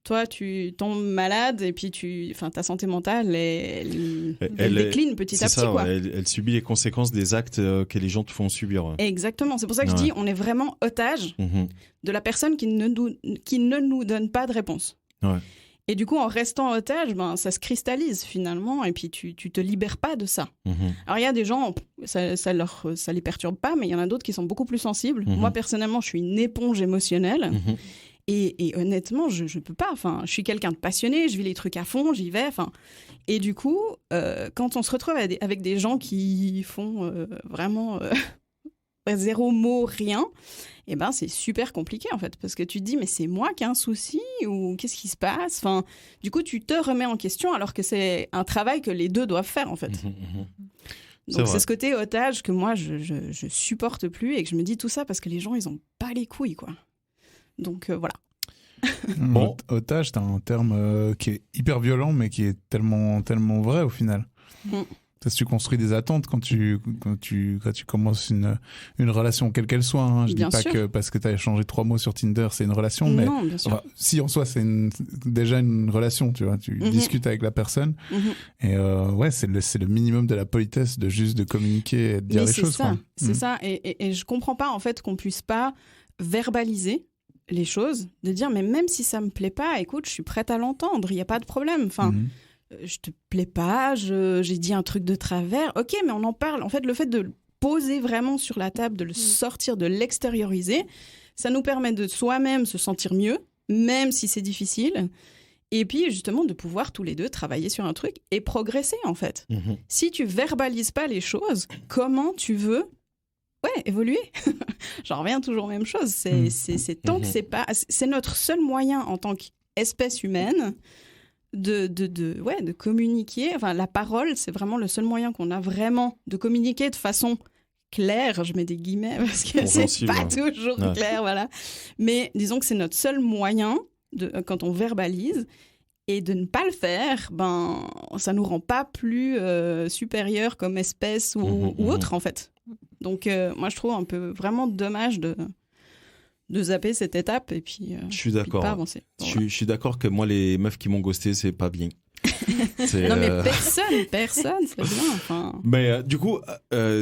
toi, tu tombes malade et puis ta santé mentale, elle décline petit à petit. Ça, quoi. Ouais, elle subit les conséquences des actes que les gens te font subir. Ouais. Exactement. C'est pour ça que je dis, on est vraiment otage de la personne qui ne nous donne pas de réponse. Ouais. Et du coup, en restant otage, ben, ça se cristallise finalement et puis tu te libères pas de ça. Alors, il y a des gens, ça les perturbe pas, mais il y en a d'autres qui sont beaucoup plus sensibles. Moi, personnellement, je suis une éponge émotionnelle. Et honnêtement, je peux pas. Enfin, je suis quelqu'un de passionné, je vis les trucs à fond, j'y vais. Enfin, et du coup, quand on se retrouve avec des gens qui font vraiment zéro mot, rien, et ben c'est super compliqué en fait, parce que tu te dis mais c'est moi qui ai un souci ou qu'est-ce qui se passe. Enfin, du coup, tu te remets en question alors que c'est un travail que les deux doivent faire en fait. Donc c'est ce côté otage que moi je supporte plus et que je me dis tout ça parce que les gens ils ont pas les couilles quoi. Donc voilà. Bon. Otage, c'est un terme qui est hyper violent, mais qui est tellement, tellement vrai au final. Parce que tu construis des attentes quand tu commences une relation, quelle qu'elle soit. Hein. Je dis pas que parce que tu as échangé 3 mots sur Tinder, c'est une relation. Mais non, bien sûr. Enfin, si en soi, c'est déjà une relation, tu vois. Tu discutes avec la personne. Et ouais, c'est le minimum de la politesse de communiquer et de dire les choses. C'est ça. Et je comprends pas en fait qu'on puisse pas verbaliser les choses, de dire mais même si ça me plaît pas, écoute, je suis prête à l'entendre, il y a pas de problème. Enfin, je te plais pas, j'ai dit un truc de travers, ok, mais on en parle. En fait, le fait de le poser vraiment sur la table, de le sortir, de l'extérioriser, ça nous permet de soi-même se sentir mieux, même si c'est difficile. Et puis justement de pouvoir tous les deux travailler sur un truc et progresser en fait. Si tu verbalises pas les choses, comment tu veux évoluer. J'en reviens toujours aux mêmes choses. C'est tant que c'est notre seul moyen en tant qu'espèce humaine de communiquer. Enfin, la parole, c'est vraiment le seul moyen qu'on a vraiment de communiquer de façon clair, je mets des guillemets parce que c'est Compréhensible, pas ouais. toujours Ouais. clair, voilà. Mais disons que c'est notre seul moyen quand on verbalise. Et de ne pas le faire, ça nous rend pas plus supérieurs comme espèce ou autre, en fait. Donc, moi, je trouve un peu vraiment dommage de zapper cette étape et puis Je suis d'accord. pas avancer. Je suis d'accord que moi, les meufs qui m'ont ghosté, c'est pas bien. Non, mais personne, c'est bien. Enfin... Mais du coup,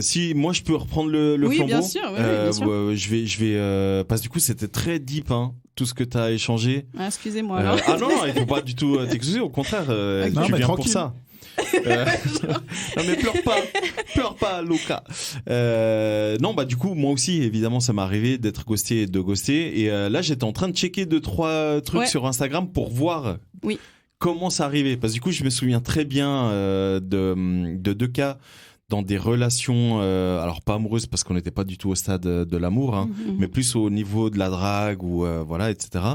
si moi je peux reprendre le oui, flambeau, bien sûr, bien sûr. je vais parce que du coup c'était très deep, hein, tout ce que tu as échangé. Ah, excusez-moi. Alors. Ah non, il faut pas du tout t'excuser, au contraire, Non, tu mais viens pour tranquille. ça. Non mais pleure pas, Luca. Non bah du coup moi aussi évidemment ça m'est arrivé d'être ghosté et de ghoster et là j'étais en train de checker 2-3 trucs sur Instagram pour voir. Oui. Comment ça arrivait? Parce que du coup, je me souviens très bien de 2 cas dans des relations, alors pas amoureuses parce qu'on n'était pas du tout au stade de l'amour, hein, mais plus au niveau de la drague ou voilà, etc.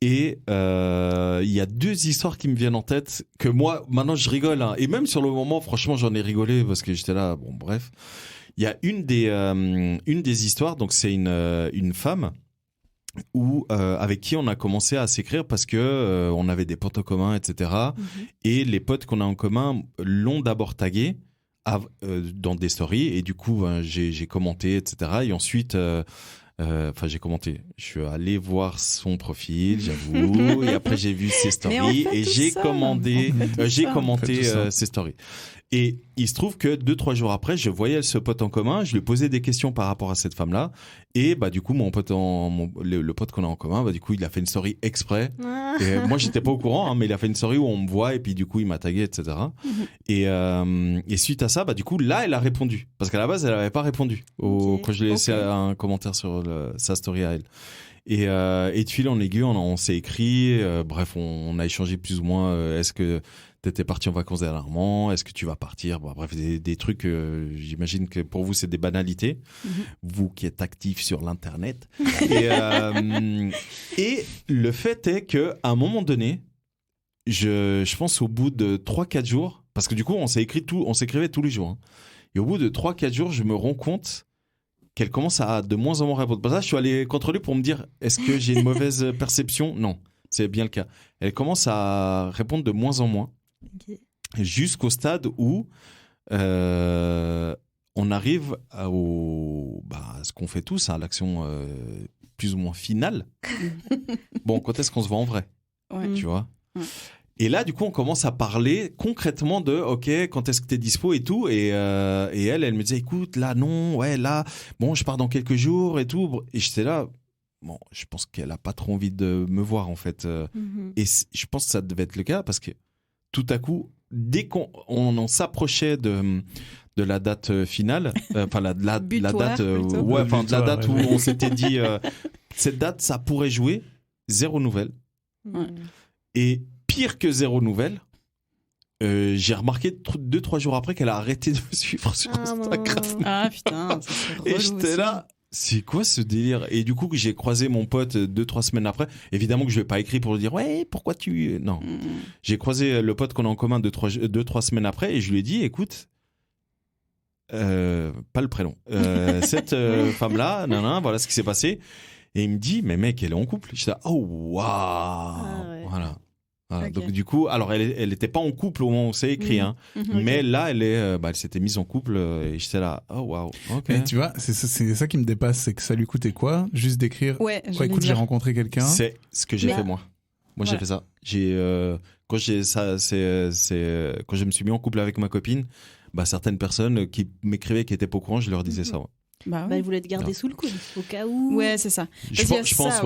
Et il y a 2 histoires qui me viennent en tête que moi, maintenant, je rigole. Hein, et même sur le moment, franchement, j'en ai rigolé parce que j'étais là. Bon, bref. Il y a une des histoires. Donc, c'est une femme. Avec qui on a commencé à s'écrire parce que on avait des potes en commun, etc. Et les potes qu'on a en commun l'ont d'abord tagué dans des stories et du coup j'ai commenté, etc. Et ensuite j'ai commenté. Je suis allé voir son profil, j'avoue, et après j'ai vu ses stories et j'ai commenté ses stories. Et il se trouve que 2-3 jours après, je voyais ce pote en commun, je lui posais des questions par rapport à cette femme-là, et bah du coup le pote qu'on a en commun, bah du coup il a fait une story exprès. Et moi j'étais pas au courant, hein, mais il a fait une story où on me voit et puis du coup il m'a tagué, etc. Et suite à ça, bah du coup là elle a répondu, parce qu'à la base elle avait pas répondu quand je lui ai laissé un commentaire sur sa story à elle. Et de fil en aiguille, on s'est écrit. Bref, on a échangé plus ou moins. Est-ce que t'étais parti en vacances dernièrement? Est-ce que tu vas partir? Bon, bref, des trucs. J'imagine que pour vous, c'est des banalités. Vous qui êtes actifs sur l'internet. Et le fait est que à un moment donné, je pense au bout de 3-4 jours, parce que du coup, on s'écrivait tous les jours. Hein, et au bout de 3-4 jours, je me rends compte qu'elle commence à de moins en moins répondre. Parce que là, je suis allé contrôler pour me dire, est-ce que j'ai une mauvaise perception? Non, c'est bien le cas. Elle commence à répondre de moins en moins, jusqu'au stade où on arrive à ce qu'on fait tous, à l'action plus ou moins finale. Bon, quand est-ce qu'on se voit en vrai? Tu vois? Et là, du coup, on commence à parler concrètement de OK, quand est-ce que t'es dispo et tout. Et elle me disait, écoute, là, non, ouais, là, bon, je pars dans quelques jours et tout. Et j'étais là, bon, je pense qu'elle a pas trop envie de me voir, en fait. Et je pense que ça devait être le cas parce que tout à coup, dès qu'on s'approchait de la date finale, enfin, la date, de la date où on s'était dit, cette date, ça pourrait jouer, 0 nouvelle. Et pire que 0 nouvelle, j'ai remarqué 2-3 jours après qu'elle a arrêté de me suivre sur Instagram. Ah putain, c'est relou. Et j'étais là, c'est quoi ce délire? Et du coup, j'ai croisé mon pote 2-3 semaines après. Évidemment que je lui ai pas écrit pour lui dire ouais, pourquoi tu... Non. J'ai croisé le pote qu'on a en commun 2-3 semaines après et je lui ai dit, écoute, pas le prénom. Cette femme-là, voilà ce qui s'est passé. Et il me dit, mais mec, elle est en couple. J'étais là, oh waouh, voilà. Okay. Donc du coup, alors elle était pas en couple au moment où c'est écrit, hein, mais là elle s'était mise en couple et j'étais là, oh waouh, ok. Mais tu vois, c'est ça qui me dépasse, c'est que ça lui coûtait quoi? Juste d'écrire. Ouais, écoute, j'ai rencontré quelqu'un. C'est ce que j'ai fait moi. Moi j'ai fait ça. Quand je me suis mis en couple avec ma copine, certaines personnes qui m'écrivaient qui étaient pas au courant, je leur disais ça. Ouais. Il voulait te garder sous le coude, au cas où. Ouais, c'est ça. Je pense,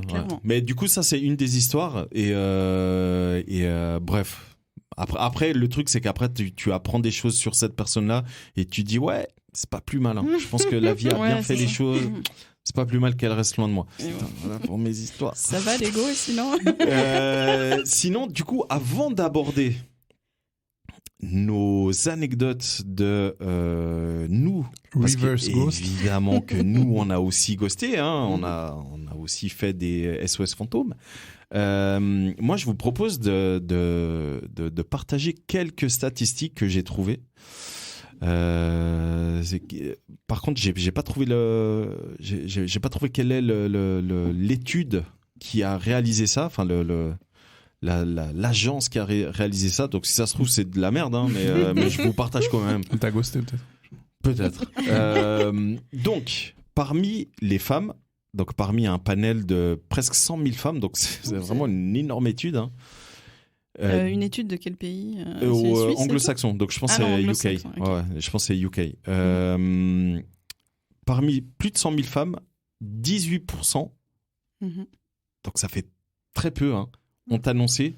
clairement. Mais du coup, ça, c'est une des histoires. Et bref. Après, le truc, c'est qu'après, tu apprends des choses sur cette personne-là et tu dis, ouais, c'est pas plus mal. Hein. Je pense que la vie a bien fait les choses. C'est pas plus mal qu'elle reste loin de moi. Voilà pour mes histoires. Ça va, l'ego, sinon Sinon, du coup, avant d'aborder nos anecdotes de nous, parce que, évidemment que nous on a aussi ghosté, hein, on a aussi fait des SOS fantômes. Moi je vous propose de partager quelques statistiques que j'ai trouvées Par contre, j'ai pas trouvé j'ai pas trouvé quelle est l'étude qui a réalisé ça. Enfin, l'agence qui a réalisé ça. Donc, si ça se trouve, c'est de la merde, hein, mais je vous partage quand même. T'as ghosté peut-être. Peut-être. Donc, parmi les femmes, donc parmi un panel de presque 100 000 femmes, donc c'est vraiment une énorme étude. Hein. Une étude de quel pays anglo-saxon. Donc je pense que c'est UK. Okay. Ouais, je pense que c'est UK. Parmi plus de 100 000 femmes, 18%, donc ça fait très peu, hein, ont annoncé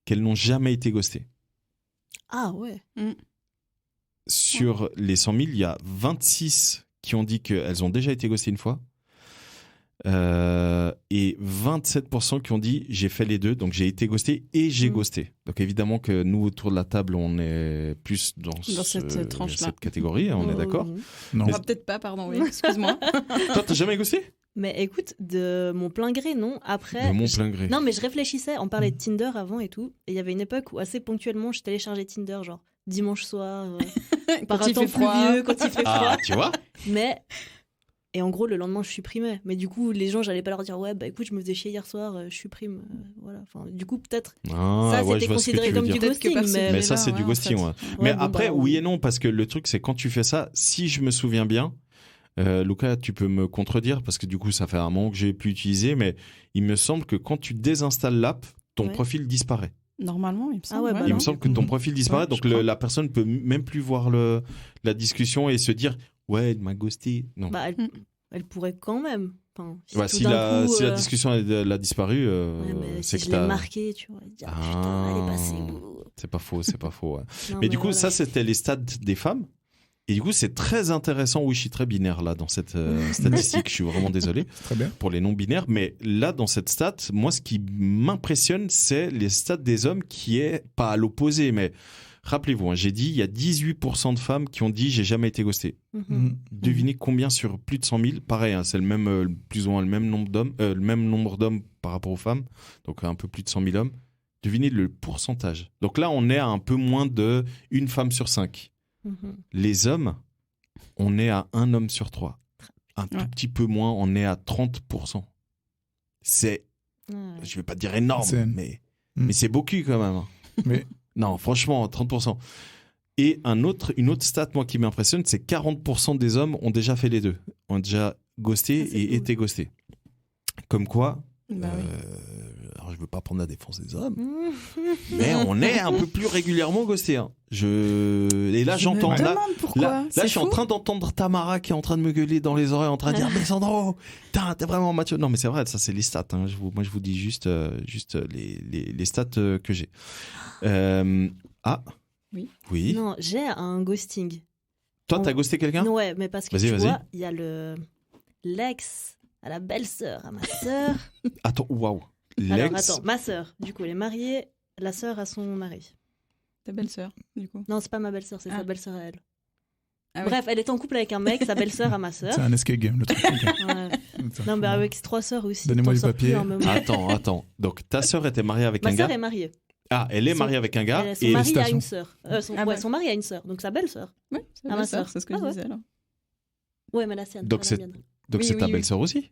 qu'elles n'ont jamais été ghostées. Ah ouais. Sur les 100 000, il y a 26 qui ont dit qu'elles ont déjà été ghostées une fois. Et 27% qui ont dit j'ai fait les deux, donc j'ai été ghosté et j'ai ghosté. Donc évidemment que nous autour de la table on est plus dans cette tranche-là, cette catégorie, on est d'accord. Non. Peut-être pas, pardon, oui, excuse-moi. Toi t'as jamais ghosté? Mais écoute, de mon plein gré, non. Après, de mon plein gré. Non, mais je réfléchissais, on parlait de Tinder avant et tout, et il y avait une époque où assez ponctuellement je téléchargeais Tinder, genre dimanche soir, par un temps pluvieux, quand il fait froid. Ah, tu vois. Mais et en gros, le lendemain, je supprimais. Mais du coup, les gens, j'allais pas leur dire ouais, bah écoute, je me faisais chier hier soir, je supprime. Voilà. Enfin, du coup, peut-être ça c'était considéré comme du ghosting. Mais ça, c'est du ghosting. Ouais. Mais après, oui et non, parce que le truc, c'est quand tu fais ça, si je me souviens bien, Lucas, tu peux me contredire parce que du coup, ça fait un moment que j'ai pu utiliser, mais il me semble que quand tu désinstalles l'app, ton profil disparaît. Normalement, il me semble. Il me semble que ton profil disparaît, donc la personne peut même plus voir la discussion et se dire ouais, elle m'a ghosté. Non. Bah, elle pourrait quand même. Enfin, si la discussion elle a disparu, c'est si que je l'ai marqué, tu vois, dire putain, elle est passée où ? C'est pas faux. Ouais. Non, mais du coup, voilà. ça c'était les stats des femmes. Et du coup, c'est très intéressant. Oui, je suis très binaire là dans cette statistique. Je suis vraiment désolé Très bien. pour les non-binaires. Mais là, dans cette stat, moi, ce qui m'impressionne, c'est les stats des hommes qui est pas à l'opposé. Mais rappelez-vous, hein, j'ai dit, il y a 18% de femmes qui ont dit j'ai jamais été ghosté. Devinez combien sur plus de 100 000. Pareil, hein, c'est le même, plus ou moins le même nombre d'hommes par rapport aux femmes. Donc un peu plus de 100 000 hommes. Devinez le pourcentage. Donc là, on est à un peu moins de une femme sur 5. Les hommes, on est à un homme sur 3. Un tout petit peu moins, on est à 30%. C'est, je vais pas dire énorme, mais c'est beaucoup quand même. Mais non, franchement, 30%. Et une autre stat, moi, qui m'impressionne, c'est 40% des hommes ont déjà fait les deux. Ont déjà ghosté et été ghostés. Comme quoi, alors je veux pas prendre la défense des hommes, mais on est un peu plus régulièrement ghosté. Hein. Et là, j'entends. Là, je suis en train d'entendre Tamara qui est en train de me gueuler dans les oreilles, en train de dire mais Sandro, t'es vraiment macho. Non, mais c'est vrai, ça, c'est les stats. Hein. Moi, je vous dis juste les stats que j'ai. Oui. Non, j'ai un ghosting. Toi, t'as ghosté quelqu'un ? Ouais, mais parce que tu vois, il y a l'ex à la belle-sœur, à ma sœur. Attends, waouh. Alors, attends, ma sœur, du coup, elle est mariée, la sœur à son mari. Ta belle-sœur, du coup. Non, c'est pas ma belle-sœur, c'est sa belle-sœur à elle. Ah bref, elle est en couple avec un mec, sa belle-sœur à ma sœur. C'est un escape game, le truc. Ouais. Non, mais avec 3 sœurs aussi. Donnez-moi du papier. Attends. Donc, ta sœur était mariée avec un gars ? Ma sœur est mariée. Ah, elle est mariée avec un gars. Son mari a une sœur. Son mari a une sœur, donc sa belle-sœur. Oui, c'est ma sœur, c'est ce que je disais alors. Ouais, mais la sienne. Donc c'est ta belle-sœur aussi ?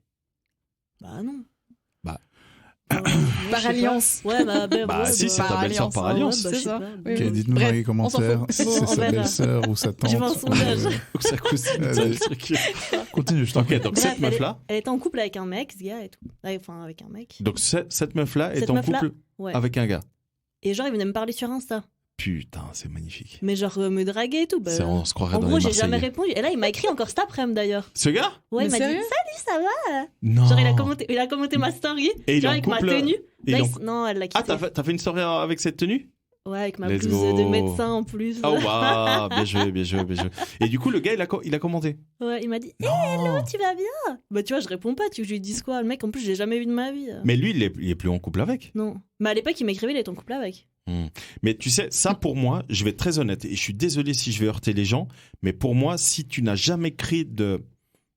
Bah non. Par alliance. Ouais, si, c'est ta belle-sœur par alliance. C'est ça. Ok, dites-nous dans les commentaires si c'est sa belle-sœur ou sa tante. Je veux un sondage. Ou sa cousine. le truc. Continue, je t'en prie. Donc cette meuf-là. Elle est en couple avec un mec, ce gars et tout. Enfin, avec un mec. Donc cette meuf-là est en couple avec un gars. Et genre, il venait me parler sur Insta. Putain, c'est magnifique. Mais genre, me draguer et tout. On se croirait en dans gros, les j'ai Marseillais. jamais répondu. Et là, il m'a écrit encore cet après-midi d'ailleurs. Ce gars ? Ouais, il m'a dit sérieux ? Salut, ça va ? Non. Genre, il a commenté ma story. Et genre, avec ma tenue. Là, non, elle l'a quitté. Ah, t'as fait une story avec cette tenue ? Ouais, avec ma Let's blouse go. de médecin en plus. Oh, waouh, bien joué. Et du coup, le gars, il a commenté. Ouais, il m'a dit hello, tu vas bien ? Bah, tu vois, je réponds pas. Tu veux que je lui dise quoi ? Le mec, en plus, je l'ai jamais vu de ma vie. Mais lui, il est plus en couple avec. Non. Mais à l'époque, il m'écrivait, il est en couple avec. Mais tu sais, ça pour moi, je vais être très honnête, et je suis désolé si je vais heurter les gens, mais pour moi, si tu n'as jamais créé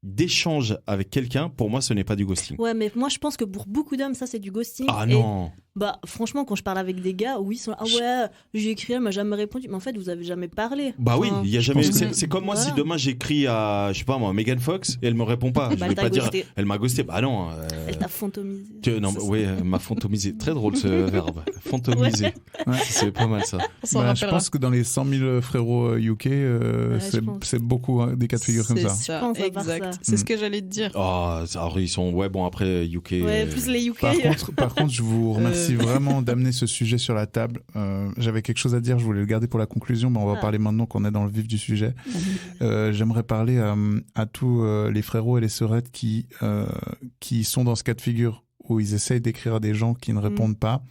d'échange avec quelqu'un, pour moi, ce n'est pas du ghosting. Ouais, mais moi, je pense que pour beaucoup d'hommes, ça, c'est du ghosting. Ah non. Bah, franchement, quand je parle avec des gars, oui, ils sont là, ah ouais, j'ai écrit, elle m'a jamais répondu. Mais en fait, vous avez jamais parlé. Bah oui, Enfin, il y a jamais. pense que- C'est comme moi Voilà. si demain j'écris à, je sais pas moi, Megan Fox et elle me répond pas. Je Bah, vais elle t'a pas dire, ghosté. elle m'a ghosté. Bah non. Elle t'a fantomisé. Non, oui, elle m'a fantomisé. Très drôle ce verbe. Fantomisé. Ouais. C'est pas mal ça. On s'en Bah, je rappellera. pense que dans les 100 000 frérots UK, Ouais, je pense. c'est beaucoup des cas de figure comme ça. C'est Je pense à part exact. ça. C'est ce que j'allais te dire. Oh, alors ils sont, ouais, bon après UK. Ouais, plus les UK. Par contre, je vous remercie vraiment d'amener ce sujet sur la table. J'avais quelque chose à dire, je voulais le garder pour la conclusion, mais on va Ah. parler maintenant qu'on est dans le vif du sujet. J'aimerais parler à tous les frérots et les sœurettes qui sont dans ce cas de figure où ils essayent d'écrire à des gens qui ne répondent pas.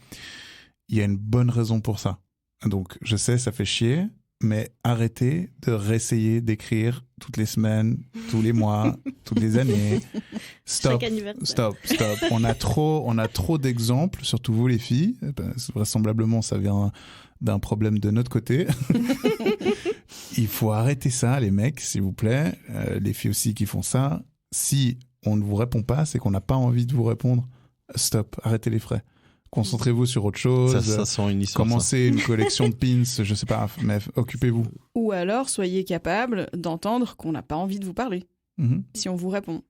Il y a une bonne raison pour ça. Donc, je sais, ça fait chier, mais arrêtez de réessayer d'écrire toutes les semaines, tous les mois, toutes les années. Stop. Chaque anniversaire. Stop. On a trop d'exemples, surtout vous les filles. Vraisemblablement, ça vient d'un problème de notre côté. Il faut arrêter ça, les mecs, s'il vous plaît. Les filles aussi qui font ça. Si on ne vous répond pas, c'est qu'on n'a pas envie de vous répondre. Stop. Arrêtez les frais. Concentrez-vous sur autre chose. Ça sent une histoire. Commencez une collection de pins, je sais pas, mais occupez-vous. Ou alors, soyez capable d'entendre qu'on n'a pas envie de vous parler, Mhm. si on vous répond.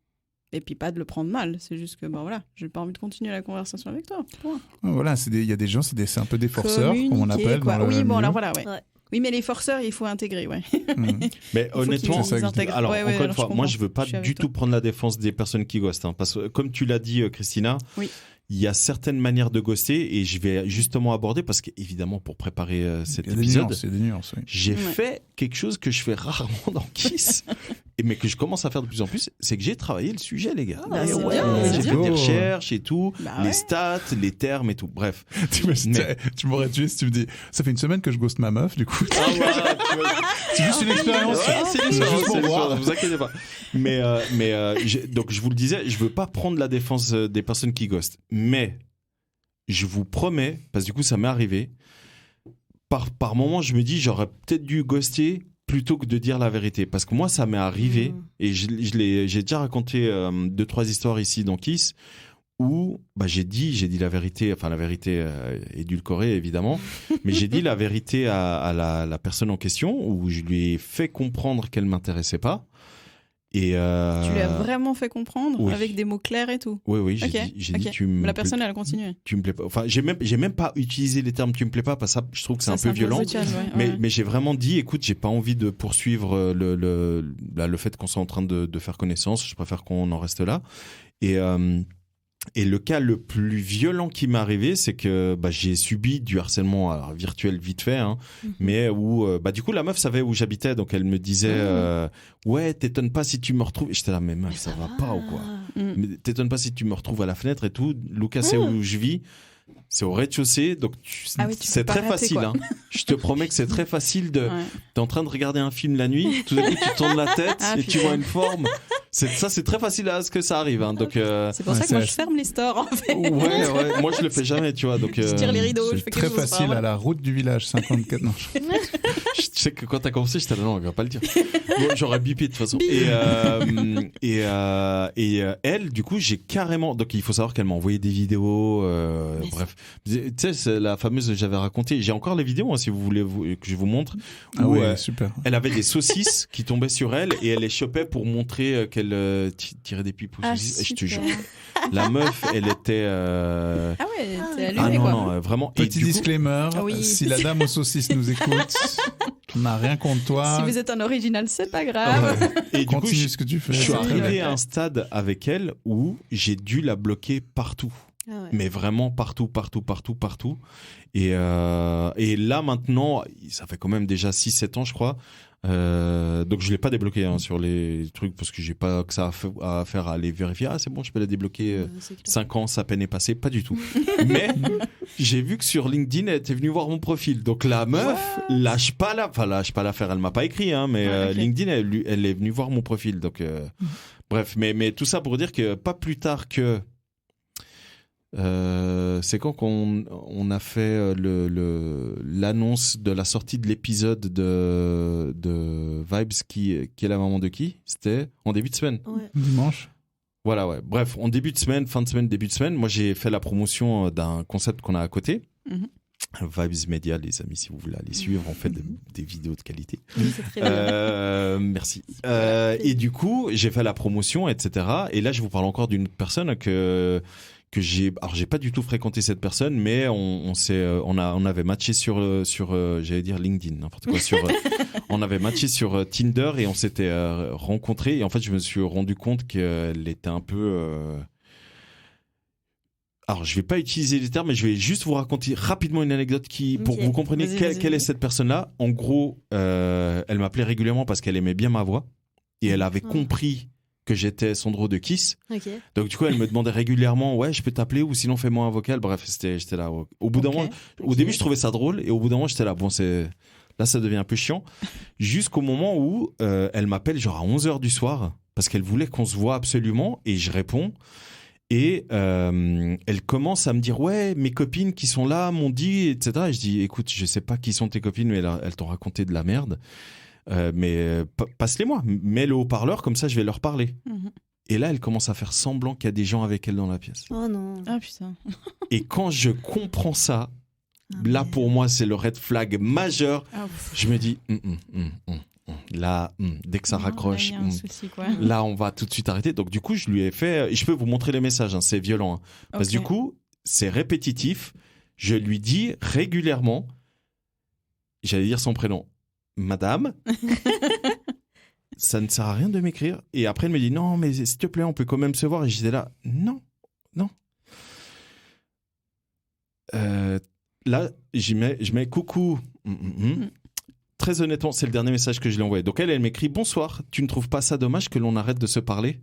Et puis pas de le prendre mal, c'est juste que, bon voilà, j'ai pas envie de continuer la conversation avec toi. Point. Voilà, il y a des gens, c'est un peu des forceurs, comme on Communiquer, appelle. quoi. Dans le Oui, bon, milieu. alors voilà, ouais. Ouais. Oui, mais les forceurs, il faut intégrer, ouais. Mhm. Mais faut honnêtement, qu'ils intègrent. alors Ouais, ouais, encore une alors fois, je moi comprends. je veux pas Je suis avec du toi. tout prendre la défense des personnes qui ghostent, hein, parce que comme tu l'as dit, Christina, Oui. il y a certaines manières de ghoster et je vais justement aborder parce qu'évidemment pour préparer cet Il y a des épisode, nuances, il y a des nuances, oui. j'ai Ouais. fait quelque chose que je fais rarement dans Kiss, mais que je commence à faire de plus en plus, c'est que j'ai travaillé le sujet, les gars. Bah, Et c'est ouais, bien, j'ai c'est fait bien. des recherches et tout, Bah les ouais. stats, les termes et tout. Bref. Tu m'aurais tué si tu me dis, ça fait une semaine que je ghoste ma meuf, du coup. Ah, voilà, tu vois. C'est juste une expérience. Ouais, c'est C'est l'expérience, juste pour c'est voir. l'expérience, vous inquiétez pas. Mais donc je vous le disais, je veux pas prendre la défense des personnes qui ghostent, mais je vous promets, parce que du coup ça m'est arrivé, par moment je me dis j'aurais peut-être dû ghoster plutôt que de dire la vérité, parce que moi ça m'est arrivé et j'ai déjà raconté 2-3 histoires ici dans Kiss où j'ai dit la vérité, enfin la vérité édulcorée évidemment, mais j'ai dit la vérité à la personne en question où je lui ai fait comprendre qu'elle m'intéressait pas. Et Tu lui as vraiment fait comprendre oui. avec des mots clairs et tout. Oui, j'ai Ok, dit ok. tu me La personne, elle a continué. tu me plais pas. Enfin, j'ai même pas utilisé les termes tu me plais pas parce que ça, je trouve que c'est un peu violent. brutal, ouais, ouais. Mais j'ai vraiment dit, écoute, j'ai pas envie de poursuivre le fait qu'on soit en train de faire connaissance. Je préfère qu'on en reste là. Et le cas le plus violent qui m'est arrivé, c'est que j'ai subi du harcèlement virtuel vite fait, hein, mais où du coup la meuf savait où j'habitais, donc elle me disait ouais, t'étonnes pas si tu me retrouves. Et j'étais là, mais meuf, ça va pas ou quoi? Mais t'étonnes pas si tu me retrouves à la fenêtre et tout. Lucas sait où je vis. C'est au rez-de-chaussée, donc c'est peux pas très rater, facile. quoi. Hein. Je te promets que c'est très facile de. Ouais. T'es en train de regarder un film la nuit, tout d'un coup tu tournes la tête Ah, et tu putain. vois une forme. Ça, c'est très facile à ce que ça arrive. Hein. Donc, C'est pour ça que moi, je ferme les stores, en fait. ouais, moi je le fais jamais, tu vois. Donc, Je tire les rideaux, je C'est fais très quelque chose. facile à la route du village 54. Non, je sais que quand t'as commencé, j'étais là, non, on va pas le dire. Bon, j'aurais bipé de toute façon. Et elle, du coup, j'ai carrément. Donc, il faut savoir qu'elle m'a envoyé des vidéos. Bref, tu sais, c'est la fameuse que j'avais racontée. J'ai encore les vidéos, hein, si vous voulez que je vous montre. ah où, oui, super. elle avait des saucisses qui tombaient sur elle et elle les chopait pour montrer qu'elle tirait des pipes aux Ah, saucisses. Et je te jure, super. la meuf, elle était. Ah ouais, t'es Ah allumé, non, quoi. non, vraiment. Et Petit du coup, disclaimer, Oui. si la dame aux saucisses nous écoute, on n'a rien contre toi. Si vous êtes un original, c'est pas grave. Ouais. et du coup, Continue ce que tu fais. je suis c'est très arrivé bien. à un stade avec elle où j'ai dû la bloquer partout. Ah ouais. Mais vraiment partout. Et là maintenant, ça fait quand même déjà 6-7 ans, je crois. Donc je l'ai pas débloqué sur les trucs parce que j'ai pas que ça à faire à aller vérifier. Ah c'est bon, je peux la débloquer. C'est clair. 5 ans, ça peine est passée, pas du tout. Mais j'ai vu que sur LinkedIn, elle était venue voir mon profil. Donc la meuf, lâche pas l'affaire. Elle m'a pas écrit, hein, mais Ouais, ok. LinkedIn, elle est venue voir mon profil. Donc bref, mais tout ça pour dire que pas plus tard que c'est quand qu'on a fait l'annonce de la sortie de l'épisode de Vibes qui est la maman de qui? C'était en début de semaine. Ouais. Dimanche. Voilà, ouais. Bref, en début de semaine, fin de semaine, début de semaine, moi j'ai fait la promotion d'un concept qu'on a à côté. Vibes Media, les amis, si vous voulez aller suivre, on fait des vidéos de qualité. Oui, c'est très bien. Merci. Et du coup, j'ai fait la promotion, etc. Et là, je vous parle encore d'une autre personne que j'ai. Alors, j'ai pas du tout fréquenté cette personne, mais on avait matché sur j'allais dire LinkedIn, n'importe quoi. On avait matché sur Tinder et on s'était rencontrés. Et en fait, je me suis rendu compte qu'elle était un peu. Alors, je vais pas utiliser les termes, mais je vais juste vous raconter rapidement une anecdote pour que vous compreniez quelle est cette personne-là. En gros, elle m'appelait régulièrement parce qu'elle aimait bien ma voix et elle avait compris que j'étais Sandro de Kiss. Ok. Donc, du coup, elle me demandait régulièrement, ouais, je peux t'appeler ou sinon fais-moi un vocal. Bref, j'étais là. Au bout d'un moment, au début, je trouvais ça drôle et au bout d'un moment, j'étais là. Bon, là, ça devient un peu chiant. Jusqu'au moment où elle m'appelle genre à 11h du soir parce qu'elle voulait qu'on se voit absolument et je réponds. Et elle commence à me dire ouais, mes copines qui sont là m'ont dit, etc. Et je dis écoute, je sais pas qui sont tes copines, mais elles t'ont raconté de la merde. Mais passe-les-moi, mets le haut-parleur, comme ça je vais leur parler. Et là, elle commence à faire semblant qu'il y a des gens avec elle dans la pièce. Oh non. Ah putain. Et quand je comprends ça, là pour moi c'est le red flag majeur. Je me dis là, dès que ça raccroche, là on va tout de suite arrêter. Donc du coup, je lui ai fait. Je peux vous montrer les messages, hein, c'est violent. Hein, parce que du coup, c'est répétitif. Je lui dis régulièrement, j'allais dire son prénom, Madame. Ça ne sert à rien de m'écrire. Et après, elle me dit non, mais s'il te plaît, on peut quand même se voir. Et j'étais là, non. Là, je mets coucou. Très honnêtement, c'est le dernier message que je lui ai envoyé. Donc elle m'écrit bonsoir. Tu ne trouves pas ça dommage que l'on arrête de se parler?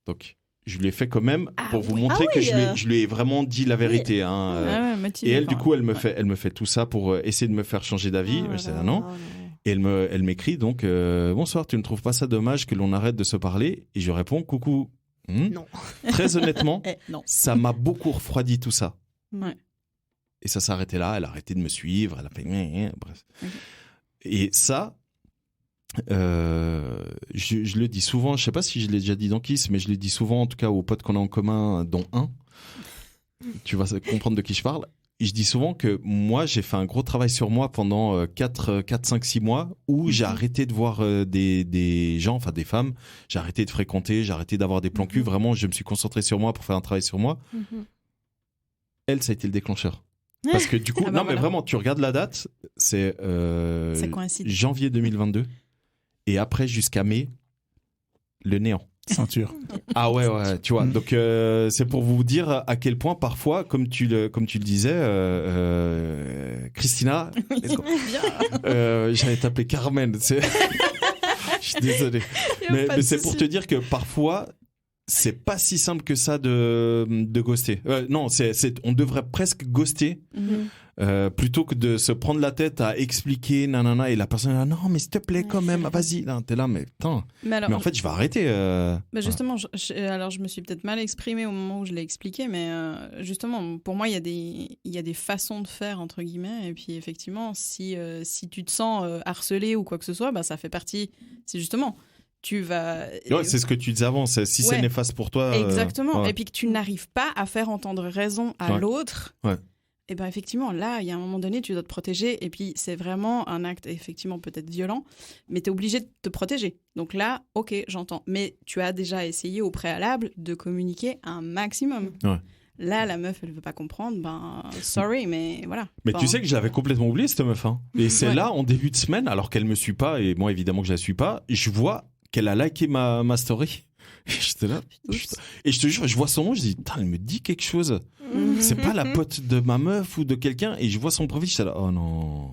Donc je lui ai fait quand même pour vous montrer que je lui ai vraiment dit la vérité. Hein, et elle, du coup, elle me fait tout ça pour essayer de me faire changer d'avis. Je dis non. Et elle m'écrit donc bonsoir. Tu ne trouves pas ça dommage que l'on arrête de se parler? Et je réponds coucou. Non. Très honnêtement, non. Ça m'a beaucoup refroidi tout ça. Ouais. Et ça s'est arrêté là. Elle a arrêté de me suivre. Elle a fait bref. Okay. Et ça, je le dis souvent, je ne sais pas si je l'ai déjà dit dans Kiss, mais je le dis souvent, en tout cas aux potes qu'on a en commun, dont un. Tu vas comprendre de qui je parle. Et je dis souvent que moi, j'ai fait un gros travail sur moi pendant 4, 5, 6 mois où j'ai arrêté de voir des gens, enfin des femmes. J'ai arrêté de fréquenter, j'ai arrêté d'avoir des plans cul. Vraiment, je me suis concentré sur moi pour faire un travail sur moi. Elle, ça a été le déclencheur. Parce que du coup, mais vraiment, tu regardes la date, c'est janvier 2022. Et après, jusqu'à mai, le néant. Ceinture. Ah ouais, tu vois. Donc, c'est pour vous dire à quel point, parfois, comme tu le disais, Christina, j'allais t'appeler Carmen. Je suis désolé. Mais c'est pour te dire que parfois, c'est pas si simple que ça de ghoster. Non, on devrait presque ghoster plutôt que de se prendre la tête à expliquer nanana et la personne est là, non mais s'il te plaît quand même, vas-y. Là, t'es là mais putain. Mais en fait je vais arrêter. Justement, alors je me suis peut-être mal exprimée au moment où je l'ai expliqué, mais justement pour moi il y a des façons de faire entre guillemets et puis effectivement si tu te sens harcelé ou quoi que ce soit, bah ça fait partie. C'est justement. C'est ce que tu disais avant, si c'est néfaste pour toi. Exactement. Et puis que tu n'arrives pas à faire entendre raison à l'autre. Et ben effectivement, là, il y a un moment donné, tu dois te protéger. Et puis, c'est vraiment un acte, effectivement, peut-être violent, mais tu es obligé de te protéger. Donc là, ok, j'entends. Mais tu as déjà essayé au préalable de communiquer un maximum. Là, la meuf, elle veut pas comprendre. Ben, sorry, mais voilà. Mais tu sais que je l'avais complètement oublié, cette meuf. Hein. Et c'est là, en début de semaine, alors qu'elle me suit pas, et moi, évidemment que je la suis pas, je vois qu'elle a liké ma story. J'étais là. Et je te jure, je vois son nom, je dis, putain, elle me dit quelque chose. C'est pas la pote de ma meuf ou de quelqu'un. Et je vois son profil, j'étais là, oh non.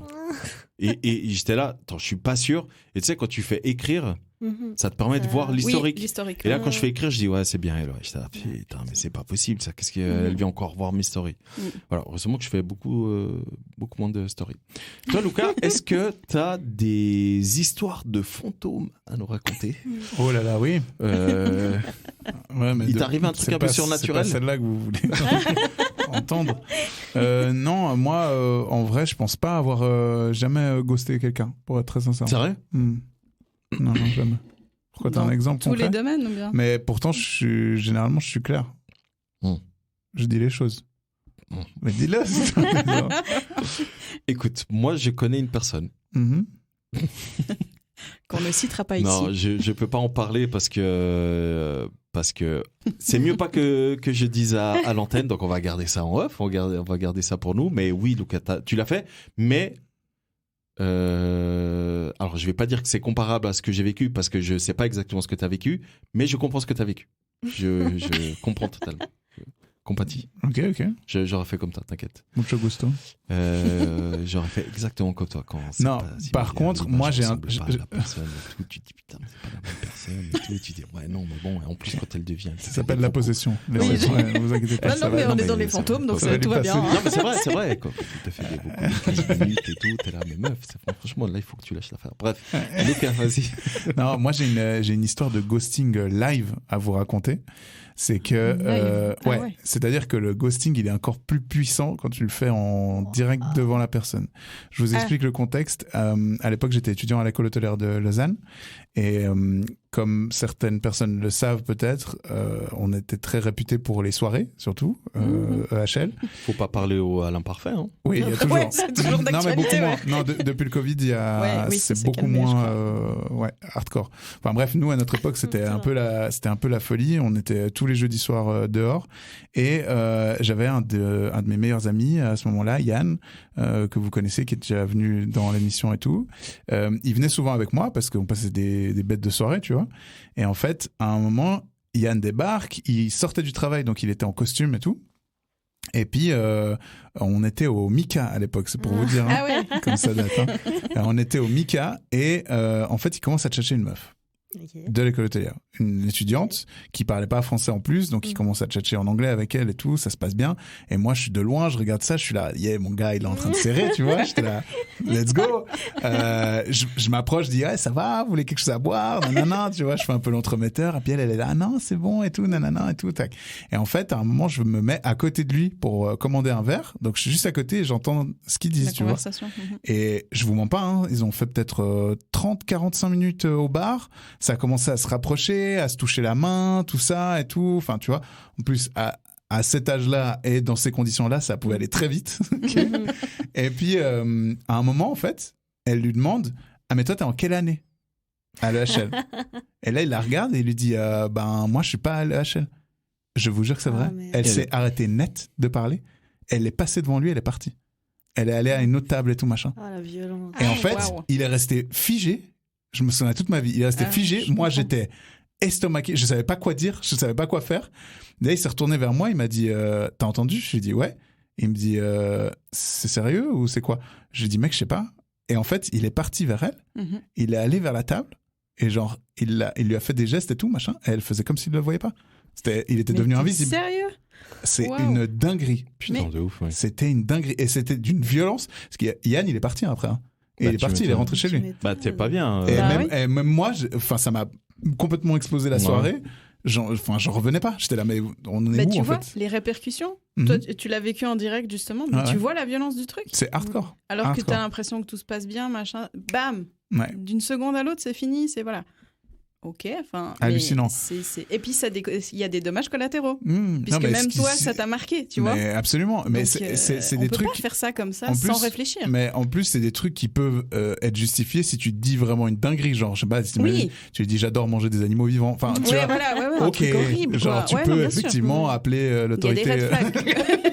Et j'étais là, attends, je suis pas sûr. Et tu sais, quand tu fais écrire, ça te permet de voir l'historique. Oui, et là, quand je fais écrire, je dis, ouais, c'est bien elle. J'étais là, putain, mais c'est pas possible, ça. Qu'est-ce qu'elle vient encore voir mes stories? Voilà, heureusement que je fais beaucoup moins de stories. Toi, Lucas, est-ce que t'as des histoires de fantômes à nous raconter? Oh là là, oui. Mais il t'arrive un truc un peu surnaturel? C'est pas celle-là que vous voulez entendre. Non, moi, en vrai, je pense pas avoir jamais ghosté quelqu'un, pour être très sincère. C'est vrai? Non, jamais. Pourquoi t'as un Dans exemple tous concret? les domaines, ou bien? Mais pourtant, généralement, je suis clair. Je dis les choses. Mais dis-le. Écoute, moi, je connais une personne. Mhm. Qu'on ne citera pas ici. Non, je peux pas en parler parce que c'est mieux pas que je dise à l'antenne, donc on va garder ça en off, on va garder ça pour nous. Mais oui, Lucas, tu l'as fait, mais alors je vais pas dire que c'est comparable à ce que j'ai vécu parce que je sais pas exactement ce que tu as vécu, mais je comprends ce que tu as vécu. Je comprends totalement. Compatis. Ok. J'aurais fait comme toi, t'inquiète. Mucho gusto. J'aurais fait exactement comme toi quand. Non, par contre, moi j'ai un. La personne, et tout, tu te dis putain, mais c'est pas la même personne. Et tout, tu dis ouais non, mais bon, en plus quand elle devient. Ça s'appelle la possession. Oui, vous inquiétez pas. Non, mais on est dans les fantômes, donc tout va bien. Non, mais c'est vrai. Quand tu te fais beaucoup de minutes et tout, t'es là, mais meuf, franchement, là, il faut que tu lâches l'affaire. Bref, Lucas, vas-y. Non, moi j'ai une histoire de ghosting live à vous raconter. C'est que ouais, c'est-à-dire que le ghosting il est encore plus puissant quand tu le fais en direct devant la personne. Je vous explique le contexte. À l'époque, j'étais étudiant à l'école hôtelière de Lausanne et comme certaines personnes le savent peut-être, on était très réputé pour les soirées, surtout EHL. Faut pas parler à l'imparfait. Hein. Oui, il y a toujours. Ouais, c'est toujours non, mais beaucoup d'actualité, moins. Non, depuis le Covid, il y a c'est beaucoup calmé, moins hardcore. Enfin bref, nous à notre époque, c'était un peu la folie. On était tous les jeudis soirs dehors et j'avais un de mes meilleurs amis à ce moment-là, Yann, que vous connaissez, qui est déjà venu dans l'émission et tout. Il venait souvent avec moi parce qu'on passait des bêtes de soirée, tu vois. Et en fait, à un moment, Yann débarque, il sortait du travail, donc il était en costume et tout. Et puis, on était au Mika à l'époque, c'est pour vous dire, hein, comme ça date. Hein. On était au Mika et en fait, il commence à chercher une meuf. De l'école hôtelière, une étudiante qui parlait pas français en plus, donc il commence à tchatcher en anglais avec elle et tout, ça se passe bien. Et moi, je suis de loin, je regarde ça, je suis là, mon gars, il est en train de serrer, tu vois, j'étais là, let's go. Je m'approche, je dis, ouais, ça va, vous voulez quelque chose à boire, nanana, tu vois, je fais un peu l'entremetteur, et puis elle est là, ah non, c'est bon et tout, nanana et tout, tac. Et en fait, à un moment, je me mets à côté de lui pour commander un verre, donc je suis juste à côté et j'entends ce qu'ils disent, tu vois. Et je vous mens pas, hein, ils ont fait peut-être 30-45 minutes au bar. Ça a commencé à se rapprocher, à se toucher la main, tout ça et tout. Enfin, tu vois, en plus, à cet âge-là et dans ces conditions-là, ça pouvait aller très vite. Okay. Et puis, à un moment, en fait, elle lui demande « Ah, mais toi, t'es en quelle année ?» à l'EHL. Et là, il la regarde et il lui dit « Ben, moi, je suis pas à l'EHL. » Je vous jure que c'est vrai. Elle s'est arrêtée net de parler. Elle est passée devant lui, elle est partie. Elle est allée à une autre table et tout, machin. Ah, la violence. Et en fait, il est resté figé. Je me souviens toute ma vie. Il est resté figé. Moi, j'étais estomaqué. Je savais pas quoi dire. Je savais pas quoi faire. Là, il s'est retourné vers moi. Il m'a dit, t'as entendu? Je lui ai dit, ouais. Il me dit, c'est sérieux ou c'est quoi? Je lui ai dit, mec, je sais pas. Et en fait, il est parti vers elle. Il est allé vers la table. Et genre, il lui a fait des gestes et tout, machin. Et elle faisait comme s'il ne le voyait pas. Il était devenu invisible. Sérieux? C'est une dinguerie. Putain, de ouf, ouais. C'était une dinguerie. Et c'était d'une violence. Parce que Yann, il est parti après. Hein. Et il est parti, il est rentré chez lui. Bah, t'es pas bien. Et même moi, ça m'a complètement explosé la soirée. J'en revenais pas. J'étais là, mais on en est où, tu en vois, fait? les répercussions. Toi, tu l'as vécu en direct, justement. Mais tu vois la violence du truc. C'est hardcore. Alors que t'as l'impression que tout se passe bien, machin. Bam! D'une seconde à l'autre, c'est fini. C'est voilà. Ok, enfin. Hallucinant. Et puis, il y a des dommages collatéraux. Puisque non, même toi, ça t'a marqué, tu vois. Mais absolument. Mais donc, c'est on des peut trucs. pas faire ça comme ça sans réfléchir. Mais en plus, c'est des trucs qui peuvent être justifiés si tu te dis vraiment une dinguerie. Genre, je sais pas, si tu dis j'adore manger des animaux vivants. Enfin, tu vois. Voilà, ok. Un truc horrible, genre, tu peux effectivement appeler l'autorité. Il y a des red flags.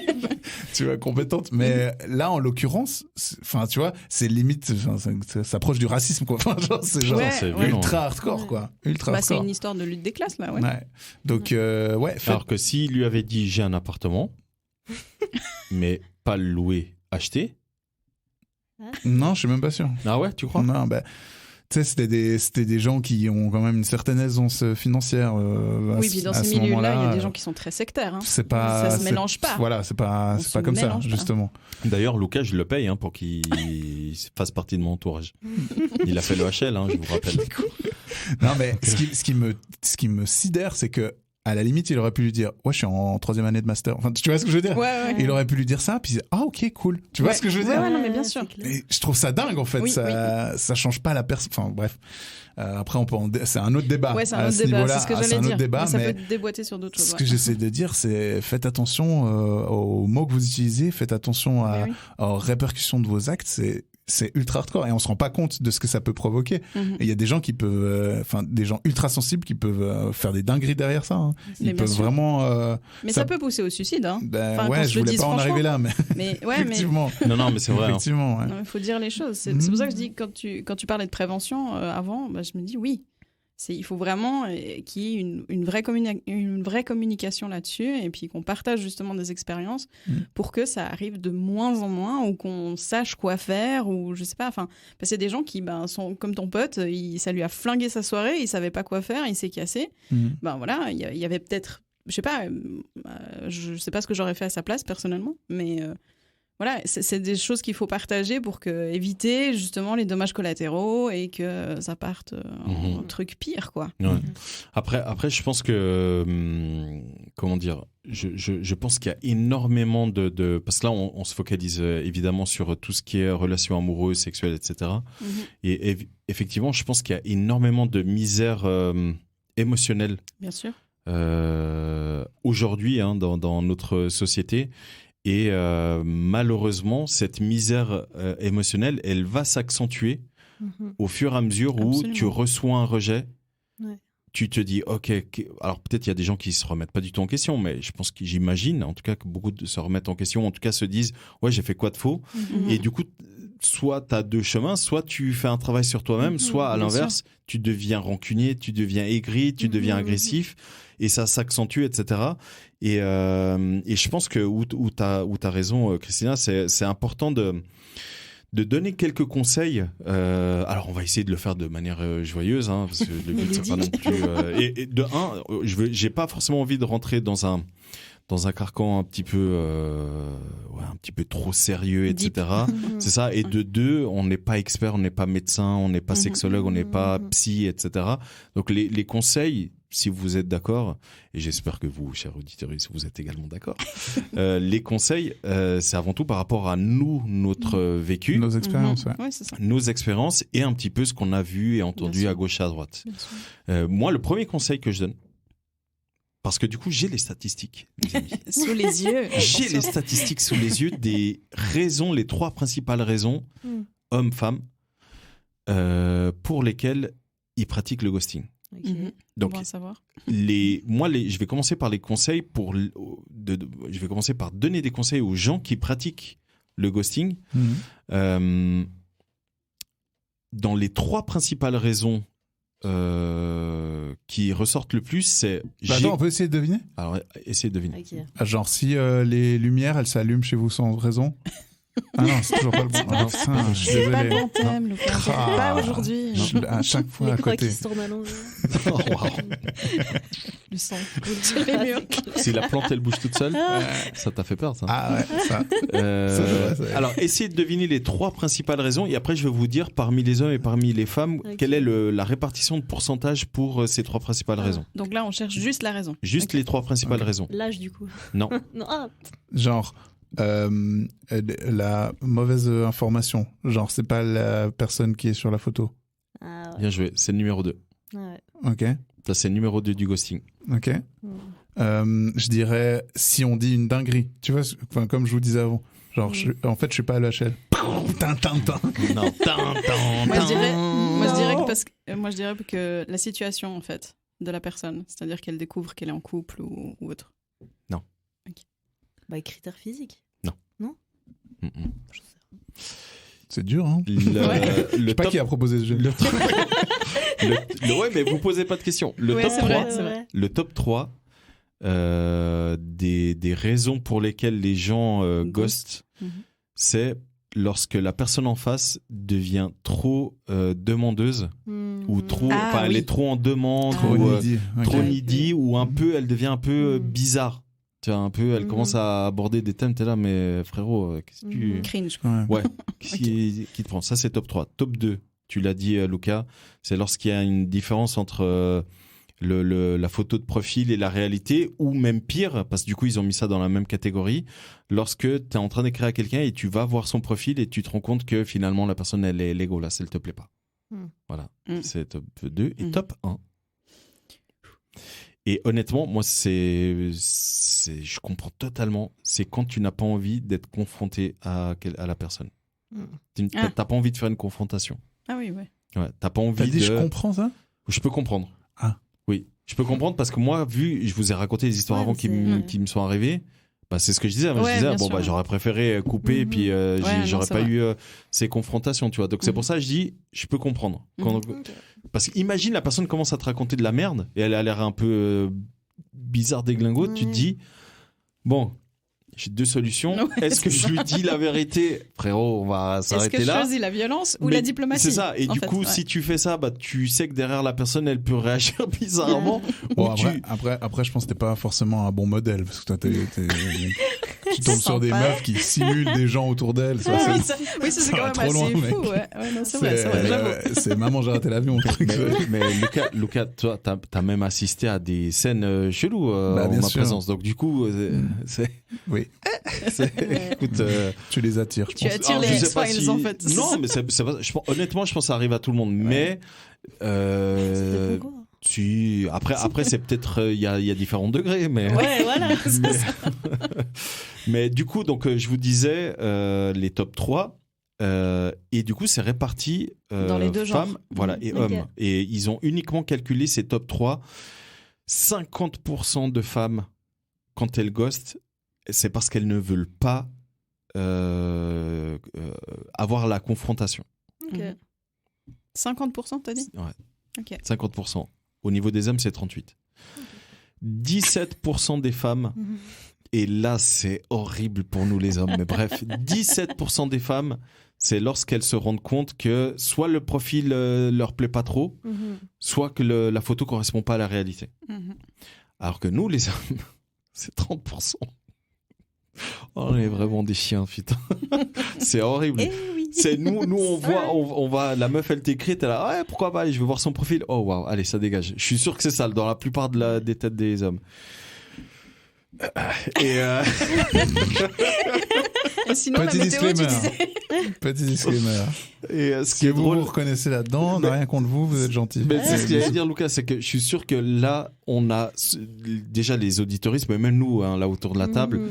Tu vois, compétente. Mais là, en l'occurrence, enfin, tu vois, c'est limite, ça s'approche du racisme, quoi. Enfin, genre, c'est genre ultra hardcore, quoi. Ultra hardcore. C'est une histoire de lutte des classes, là, ouais. Donc, Alors que s'il lui avait dit j'ai un appartement, mais pas le louer, acheter. Non, je suis même pas sûr. Ah ouais, tu crois? Non, bah. Tu sais, c'était des gens qui ont quand même une certaine aisance financière. Oui, puis dans ces milieux-là, il y a des gens qui sont très sectaires. Hein. Ça se mélange pas. Voilà, c'est pas comme ça, justement. D'ailleurs, Lucas, je le paye pour qu'il fasse partie de mon entourage. Il a fait le HL, je vous rappelle. Non, mais ce qui me sidère, c'est que À la limite, il aurait pu lui dire « Ouais, je suis en 3e année de master. » Enfin, tu vois ce que je veux dire ? Ouais. Il aurait pu lui dire ça, puis « Ah, ok, cool. » Tu vois ce que je veux dire ? Ouais, non, mais bien sûr. Et je trouve ça dingue, en fait. Ça change pas la personne. Enfin, bref. Après, on peut c'est un autre débat. Ouais, c'est à un autre ce débat. niveau-là. C'est ce que j'allais C'est un dire. autre débat, ça mais peut déboîter sur d'autres choses. ce que j'essaie de dire, c'est faites attention aux mots que vous utilisez, faites attention aux répercussions de vos actes. C'est ultra hardcore et on se rend pas compte de ce que ça peut provoquer. Et il y a des gens qui peuvent, des gens ultra sensibles qui peuvent faire des dingueries derrière ça. Hein. Ils peuvent vraiment. Mais ça peut pousser au suicide. Hein. Ouais, je voulais pas en arriver là, mais. Effectivement. Non, mais c'est vrai. Effectivement. Ouais. Il faut dire les choses. C'est pour ça que je dis quand tu parlais de prévention avant, je me dis oui. Il faut vraiment qu'il y ait une vraie communication là-dessus et puis qu'on partage justement des expériences pour que ça arrive de moins en moins ou qu'on sache quoi faire ou je sais pas. Enfin, parce qu'il y a des gens qui sont comme ton pote, ça lui a flingué sa soirée, il savait pas quoi faire, il s'est cassé. Voilà, il y avait peut-être, je sais pas ce que j'aurais fait à sa place personnellement, mais voilà, c'est des choses qu'il faut partager pour éviter justement les dommages collatéraux et que ça parte en truc pire, quoi. Ouais. Après, je pense que comment dire, je pense qu'il y a énormément de parce que là, on se focalise évidemment sur tout ce qui est relations amoureuses, sexuelles, etc. Et effectivement, je pense qu'il y a énormément de misère émotionnelle. Bien sûr. Aujourd'hui, dans notre société. Et malheureusement, cette misère émotionnelle, elle va s'accentuer au fur et à mesure où tu reçois un rejet. Ouais. Tu te dis, ok, alors peut-être il y a des gens qui se remettent pas du tout en question, mais je pense que j'imagine, en tout cas, que beaucoup se remettent en question, en tout cas se disent, ouais, j'ai fait quoi de faux ? Et du coup, soit tu as deux chemins, soit tu fais un travail sur toi-même, soit à l'inverse, tu deviens rancunier, tu deviens aigri, tu deviens agressif, et ça s'accentue, etc. Et je pense que où t'as raison, Christina, c'est important de donner quelques conseils. Alors, on va essayer de le faire de manière joyeuse, hein, parce que le but c'est pas non plus. Et de j'ai pas forcément envie de rentrer dans un carcan un petit peu trop sérieux, etc. C'est ça. Et de deux, on n'est pas expert, on n'est pas médecin, on n'est pas sexologue, on n'est pas psy, etc. Donc les conseils, si vous êtes d'accord, et j'espère que vous, chers auditeurs, vous êtes également d'accord, les conseils, c'est avant tout par rapport à notre vécu. Nos expériences, ouais, c'est ça. Nos expériences et un petit peu ce qu'on a vu et entendu à gauche et à droite. Moi, le premier conseil que je donne, parce que du coup, j'ai les statistiques, les amis. Sous les yeux. J'ai les statistiques sous les yeux des raisons, les 3 principales raisons, hommes, femmes, pour lesquelles ils pratiquent le ghosting. Donc, je vais commencer par les conseils je vais commencer par donner des conseils aux gens qui pratiquent le ghosting. Dans les 3 principales raisons qui ressortent le plus, c'est... Attends, on peut essayer de deviner ? Alors, essayez de deviner. Okay. Genre, si les lumières, elles s'allument chez vous sans raison. Ah non, c'est toujours pas le bon. Ah non, putain, je suis désolé. C'est pas le bon thème, Lucas. Pas aujourd'hui. À chaque fois à côté. Qui se tournent à l'envers. Oh, wow. Le sang coule sur les murs. Si la plante, elle bouge toute seule, ça t'a fait peur, ça. Ah ouais, ça. Alors, essayez de deviner les 3 principales raisons et après, je vais vous dire parmi les hommes et parmi les femmes, quelle est la répartition de pourcentage pour ces 3 principales raisons. Donc là, on cherche juste la raison. Juste les 3 principales raisons. L'âge, du coup. Non. Non. Genre, la mauvaise information. Genre, c'est pas la personne qui est sur la photo. Ah ouais. Bien joué, c'est le numéro 2. Ouais. Ok. Ça, c'est le numéro 2 du ghosting. Ok. Je dirais, si on dit une dinguerie, tu vois, comme je vous disais avant. Genre, en fait, je suis pas à l'EHL. Non, moi, je dirais que la situation, en fait, de la personne, c'est-à-dire qu'elle découvre qu'elle est en couple ou autre. Non. Ok. Critères physiques. Non. C'est dur, hein. Je sais pas qui a proposé ce jeu. Ouais, mais vous posez pas de questions. Le top 3 des raisons pour lesquelles les gens ghostent, c'est lorsque la personne en face devient trop demandeuse ou trop, elle est trop en demande, trop needy, ou un peu, elle devient un peu bizarre. Tu vois, un peu, elle commence à aborder des thèmes, t'es là, mais frérot, qu'est-ce que tu... Cringe. Ouais, qu'est-ce qui te prend ? Ça, c'est top 3. Top 2, tu l'as dit, Lucas, c'est lorsqu'il y a une différence entre la photo de profil et la réalité, ou même pire, parce que du coup ils ont mis ça dans la même catégorie, lorsque tu es en train d'écrire à quelqu'un et tu vas voir son profil et tu te rends compte que finalement la personne elle est dégueulasse, elle te plaît pas. Voilà, c'est top 2 et top 1. Et honnêtement, moi je comprends totalement, c'est quand tu n'as pas envie d'être confronté à la personne. T'as pas envie de faire une confrontation. Ah oui, ouais. Ouais, t'as pas envie T'as dit je comprends ça ? Je peux comprendre. Ah. Oui, je peux comprendre parce que moi, je vous ai raconté des histoires avant qui me sont arrivées. Bah, c'est ce que je disais. Je disais, bon, bah, j'aurais préféré couper et puis j'aurais pas eu ces confrontations, tu vois. Donc c'est pour ça que je dis, je peux comprendre. Parce qu'imagine la personne commence à te raconter de la merde et elle a l'air un peu bizarre, déglingote. Tu te dis, bon, j'ai 2 solutions. Est-ce que je lui dis la vérité, frérot, on va s'arrêter là. Est-ce que je choisis la violence ou la diplomatie ? C'est ça. Et du coup, si tu fais ça, bah, tu sais que derrière la personne, elle peut réagir bizarrement. Bon, après, je pense que t'es pas forcément un bon modèle parce que toi, tu tombes sur des meufs qui simulent des gens autour d'elles. Ça, c'est quand même assez fou. Ouais, non, c'est vrai, j'avoue. C'est maman, j'ai raté l'avion. Mais Lucas, toi, t'as même assisté à des scènes cheloues en ma présence. Donc du coup, c'est... Oui. Écoute, tu les attires. Tu attires les X-Files en fait. Non, mais honnêtement, je pense que ça arrive à tout le monde. Mais après, c'est peut-être il y a différents degrés, mais ouais, voilà. mais du coup, donc je vous disais les top 3. Et du coup, c'est réparti dans les deux femmes, genres. voilà, et hommes. Et ils ont uniquement calculé ces top 3. 50% de femmes, quand elles ghostent, c'est parce qu'elles ne veulent pas avoir la confrontation. 50%, t'as dit ? Ouais. Okay. 50%. Au niveau des hommes, c'est 38%. 17% des femmes, et là, c'est horrible pour nous les hommes, mais bref, 17% des femmes, c'est lorsqu'elles se rendent compte que soit le profil leur plaît pas trop, soit que la photo correspond pas à la réalité. Alors que nous, les hommes, c'est 30%. On est vraiment des chiens, putain. C'est horrible. C'est nous on voit la meuf, elle t'écrit, t'es là, ouais, pourquoi pas, je veux voir son profil. Oh waouh, allez, ça dégage. Je suis sûr que c'est ça dans la plupart des têtes des hommes. Et sinon, petit disclaimer. Et ce qui si est vous drôle, vous reconnaissez là-dedans, on n'a rien contre vous êtes gentil. Mais c'est ce qu'il allait dire, Lucas, c'est que je suis sûr que là, on a déjà les auditoristes, mais même nous, là autour de la table.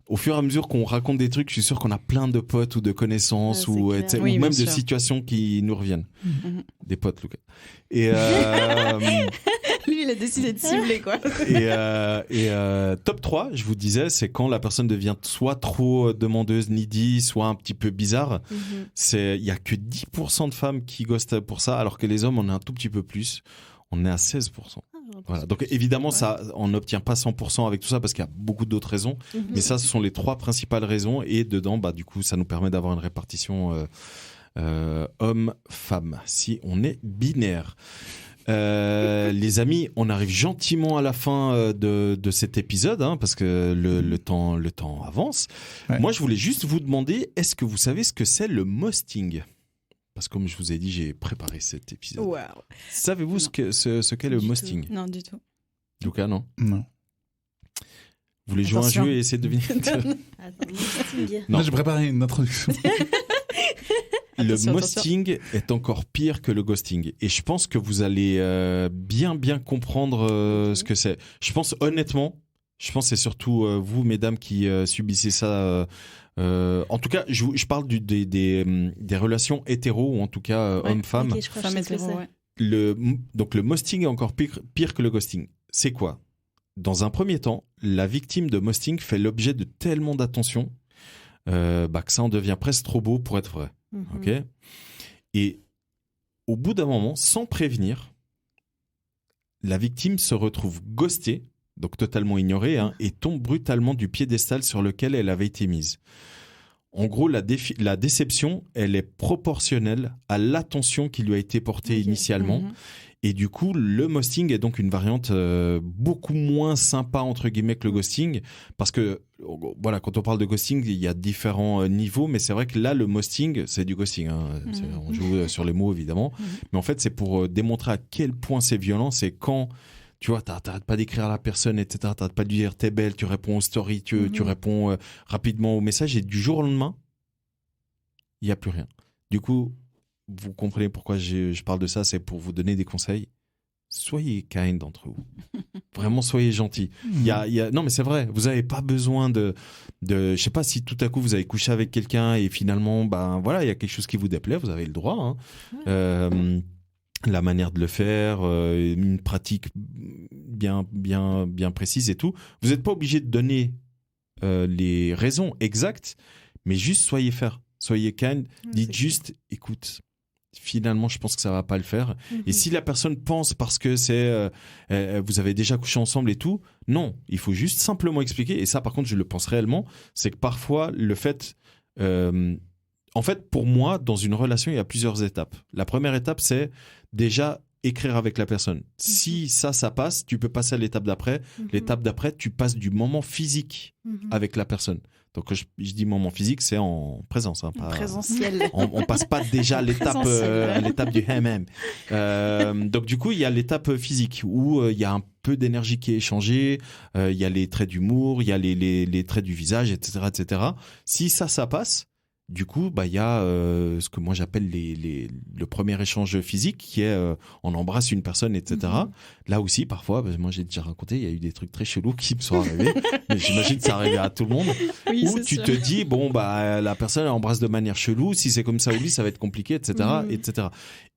Au fur et à mesure qu'on raconte des trucs, je suis sûr qu'on a plein de potes ou de connaissances ou même de situations qui nous reviennent. Des potes, Lucas. Et lui, il a décidé de cibler, quoi. Et top 3, je vous disais, c'est quand la personne devient soit trop demandeuse, needy, soit un petit peu bizarre. Il y a que 10% de femmes qui ghostent pour ça, alors que les hommes, on est un tout petit peu plus. On est à 16%. Voilà. Donc évidemment, ça, on n'obtient pas 100% avec tout ça parce qu'il y a beaucoup d'autres raisons. Mais ça, ce sont les 3 principales raisons. Et dedans, bah, du coup, ça nous permet d'avoir une répartition homme-femme, si on est binaire. Les amis, on arrive gentiment à la fin de cet épisode, parce que le temps avance. Ouais. Moi, je voulais juste vous demander, est-ce que vous savez ce que c'est le mosting ? Parce que comme je vous ai dit, j'ai préparé cet épisode. Wow. Savez-vous ce qu'est le mosting ? Non, du tout. Lucas, non ? Non. Vous voulez jouer à un jeu et essayer de deviner ? Non, j'ai préparé une introduction. Le mosting est encore pire que le ghosting. Et je pense que vous allez bien comprendre ce que c'est. Je pense honnêtement, que c'est surtout vous, mesdames, qui subissez ça. En tout cas, je parle des relations hétéros, ou en tout cas hommes-femmes. Okay, femme hétéro, ouais. Donc le mosting est encore pire que le ghosting. C'est quoi ? Dans un premier temps, la victime de mosting fait l'objet de tellement d'attention que ça en devient presque trop beau pour être vrai. Ok ? Et au bout d'un moment, sans prévenir, la victime se retrouve ghostée, donc totalement ignorée, et tombe brutalement du piédestal sur lequel elle avait été mise. En gros, la déception, elle est proportionnelle à l'attention qui lui a été portée initialement. Et du coup, le mosting est donc une variante beaucoup moins sympa, entre guillemets, que le ghosting. Parce que, voilà, quand on parle de ghosting, il y a différents niveaux. Mais c'est vrai que là, le mosting, c'est du ghosting. On joue sur les mots, évidemment. Mais en fait, c'est pour démontrer à quel point c'est violent. C'est quand Tu vois, t'arrêtes pas d'écrire à la personne, etc. T'arrêtes pas de lui dire t'es belle, tu réponds aux stories, tu réponds rapidement aux messages et du jour au lendemain, il n'y a plus rien. Du coup, vous comprenez pourquoi je parle de ça, c'est pour vous donner des conseils. Soyez kind entre vous. Vraiment, soyez gentils. Non, mais c'est vrai, vous n'avez pas besoin de... Je sais pas si tout à coup vous avez couché avec quelqu'un et finalement, ben voilà, il y a quelque chose qui vous déplaît, vous avez le droit. Hein. La manière de le faire, une pratique bien précise et tout. Vous n'êtes pas obligé de donner les raisons exactes, mais juste soyez fair, soyez kind. Dites juste, écoute, finalement, je pense que ça va pas le faire. Et si la personne pense parce que c'est vous avez déjà couché ensemble et tout, non, il faut juste simplement expliquer. Et ça, par contre, je le pense réellement, c'est que parfois le fait en fait, pour moi, dans une relation, il y a plusieurs étapes. La première étape, c'est déjà écrire avec la personne. Si ça passe, tu peux passer à l'étape d'après. L'étape d'après, tu passes du moment physique avec la personne. Donc, je dis moment physique, c'est en présence. Hein, pas, présentiel. On passe pas déjà à l'étape du MM. Donc, du coup, il y a l'étape physique où il y a un peu d'énergie qui est échangée, il y a les traits d'humour, il y a les traits du visage, etc., etc. Si ça passe, du coup, bah, il y a ce que moi j'appelle le premier échange physique qui est on embrasse une personne, etc. Là aussi, parfois, bah, moi j'ai déjà raconté, il y a eu des trucs très chelous qui me sont arrivés. Mais j'imagine que ça arrive à tout le monde. Oui, où tu te dis, bon, bah, la personne elle embrasse de manière chelou, si c'est comme ça ou lui, ça va être compliqué, etc. etc.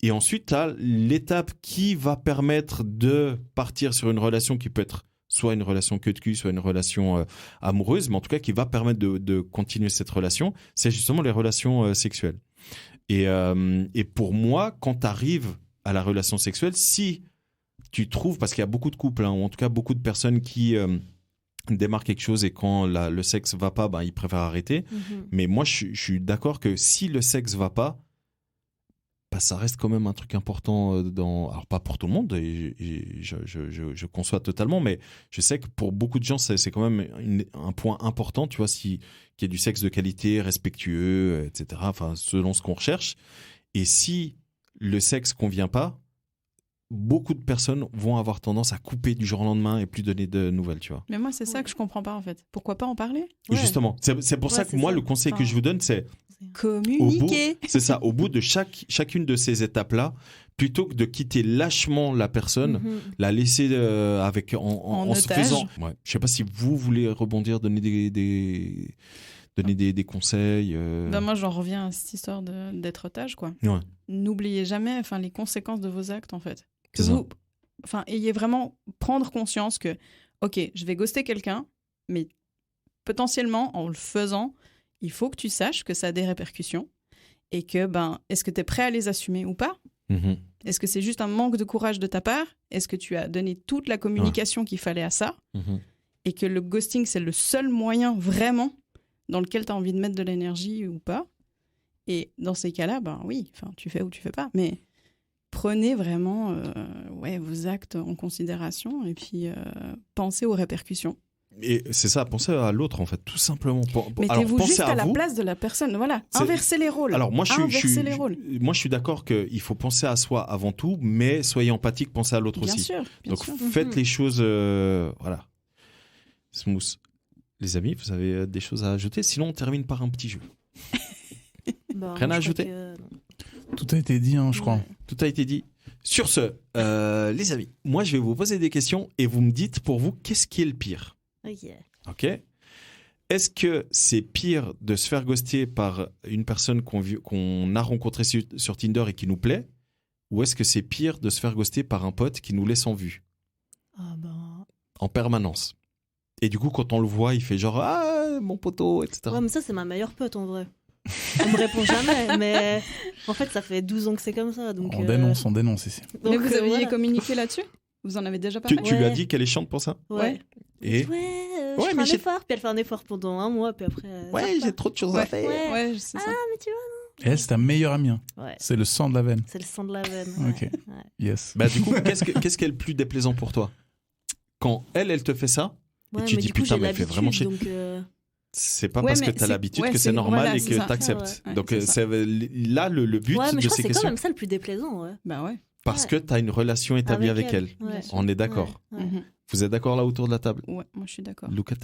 Et ensuite, tu as l'étape qui va permettre de partir sur une relation qui peut être soit une relation queue de cul, soit une relation amoureuse, mais en tout cas qui va permettre de continuer cette relation, c'est justement les relations sexuelles. Et pour moi, quand tu arrives à la relation sexuelle, si tu trouves, parce qu'il y a beaucoup de couples, hein, ou en tout cas beaucoup de personnes qui démarrent quelque chose et quand le sexe va pas, ben, ils préfèrent arrêter. Mais moi, je suis d'accord que si le sexe va pas, bah, ça reste quand même un truc important alors pas pour tout le monde, et je conçois totalement, mais je sais que pour beaucoup de gens, c'est quand même un point important, tu vois, qu'il y ait du sexe de qualité, respectueux, etc., enfin, selon ce qu'on recherche. Et si le sexe convient pas, beaucoup de personnes vont avoir tendance à couper du jour au lendemain et plus donner de nouvelles, tu vois. Mais moi, c'est ça que je comprends pas, en fait. Pourquoi pas en parler ? Justement, c'est pour ça que moi, le conseil que je vous donne, c'est communiquer. C'est ça, au bout de chacune de ces étapes-là, plutôt que de quitter lâchement la personne, la laisser en se faisant... Ouais. Je sais pas si vous voulez rebondir, donner des conseils. Ben moi, j'en reviens à cette histoire d'être otage, quoi. Ouais. N'oubliez jamais les conséquences de vos actes, en fait. Ayez vraiment prendre conscience que, ok, je vais ghoster quelqu'un, mais potentiellement, en le faisant, il faut que tu saches que ça a des répercussions et que, est-ce que tu es prêt à les assumer ou pas ? Est-ce que c'est juste un manque de courage de ta part ? Est-ce que tu as donné toute la communication qu'il fallait à ça ? Et que le ghosting, c'est le seul moyen vraiment dans lequel tu as envie de mettre de l'énergie ou pas ? Et dans ces cas-là, oui, tu fais ou tu fais pas. Mais prenez vraiment vos actes en considération et puis pensez aux répercussions. Et c'est ça, pensez à l'autre, en fait, tout simplement. Mettez-vous juste à la place de la personne. Voilà, inversez les rôles. Alors, moi, je suis d'accord qu'il faut penser à soi avant tout, mais soyez empathique, pensez à l'autre aussi. Bien sûr. Faites les choses, voilà. Smooth. Les amis, vous avez des choses à ajouter ? Sinon, on termine par un petit jeu. Rien à ajouter ? Tout a été dit, hein, je crois. Tout a été dit. Sur ce, les amis, moi, je vais vous poser des questions et vous me dites, pour vous, qu'est-ce qui est le pire ? Ok. Est-ce que c'est pire de se faire ghoster par une personne qu'on a rencontrée sur Tinder et qui nous plaît, ou est-ce que c'est pire de se faire ghoster par un pote qui nous laisse en vue en permanence? Et du coup, quand on le voit, il fait genre « Ah, mon poteau », etc. Ouais, mais ça, c'est ma meilleure pote, en vrai. Elle me répond jamais, mais en fait, ça fait 12 ans que c'est comme ça. Donc, on dénonce ici. Donc, mais vous aviez communiqué là-dessus ? Vous en avez déjà parlé ? Tu lui as dit qu'elle est chiante pour ça ? Ouais. Et je fais un effort, puis elle fait un effort pendant un mois, puis après... j'ai trop de choses à faire. Ouais, je sais ça. Mais tu vois, non. C'est ta meilleure amie. Hein. Ouais. C'est le sang de la veine. C'est le sang de la veine. Ok. Ouais. Yes. Du coup, qu'est-ce qui est le plus déplaisant pour toi ? Quand elle te fait ça, et tu dis putain, mais elle fait vraiment chier. Donc, c'est pas parce que t'as l'habitude que c'est normal et que t'acceptes. Donc c'est là le but de ces questions. C'est quand même ça le plus déplaisant, ouais. Bah ouais. Parce Ouais. que tu as une relation établie avec elle. Ouais. On est d'accord. Ouais. Mhm. Vous êtes d'accord là autour de la table? Ouais, moi je suis d'accord. Lucas,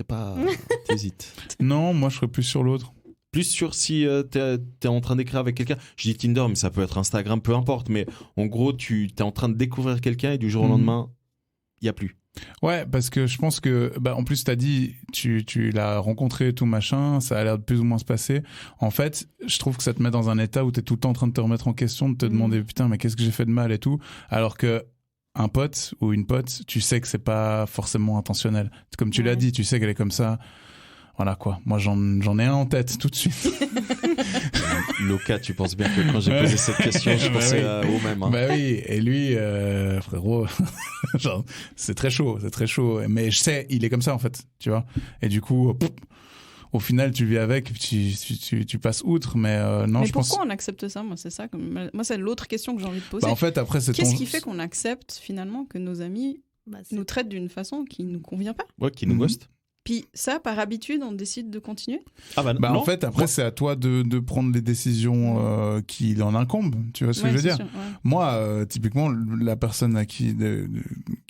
t'hésites. Non, moi je serais plus sur l'autre. Plus sûr si t'es en train d'écrire avec quelqu'un. Je dis Tinder, mais ça peut être Instagram, peu importe. Mais en gros, tu t'es en train de découvrir quelqu'un et du jour au lendemain, il n'y a plus. Ouais, parce que je pense que, en plus, t'as dit, tu l'as rencontré et tout machin, ça a l'air de plus ou moins se passer. En fait, je trouve que ça te met dans un état où t'es tout le temps en train de te remettre en question, de te demander, putain, mais qu'est-ce que j'ai fait de mal et tout. Alors que un pote ou une pote, tu sais que c'est pas forcément intentionnel. Comme tu l'as dit, tu sais qu'elle est comme ça. Voilà quoi. Moi, j'en ai un en tête tout de suite. Lucas, tu penses bien que quand j'ai posé cette question, je pensais au même. Hein. Bah oui, et lui, frérot, genre, c'est très chaud. Mais je sais, il est comme ça en fait, tu vois. Et du coup, au final, tu vis avec, tu passes outre. Mais non, mais je pense. pourquoi on accepte ça? Moi, c'est ça. Moi, c'est l'autre question que j'ai envie de poser. En fait, après, c'est Qu'est-ce qui fait qu'on accepte finalement que nos amis C'est- nous traitent d'une façon qui nous convient pas? Ouais, qui nous ghost. Puis ça, par habitude, on décide de continuer? Ah bah, non. En fait, après, c'est à toi de prendre les décisions qui en incombent. Tu vois ce que je veux dire? Sûr, ouais. Moi, typiquement, la personne à qui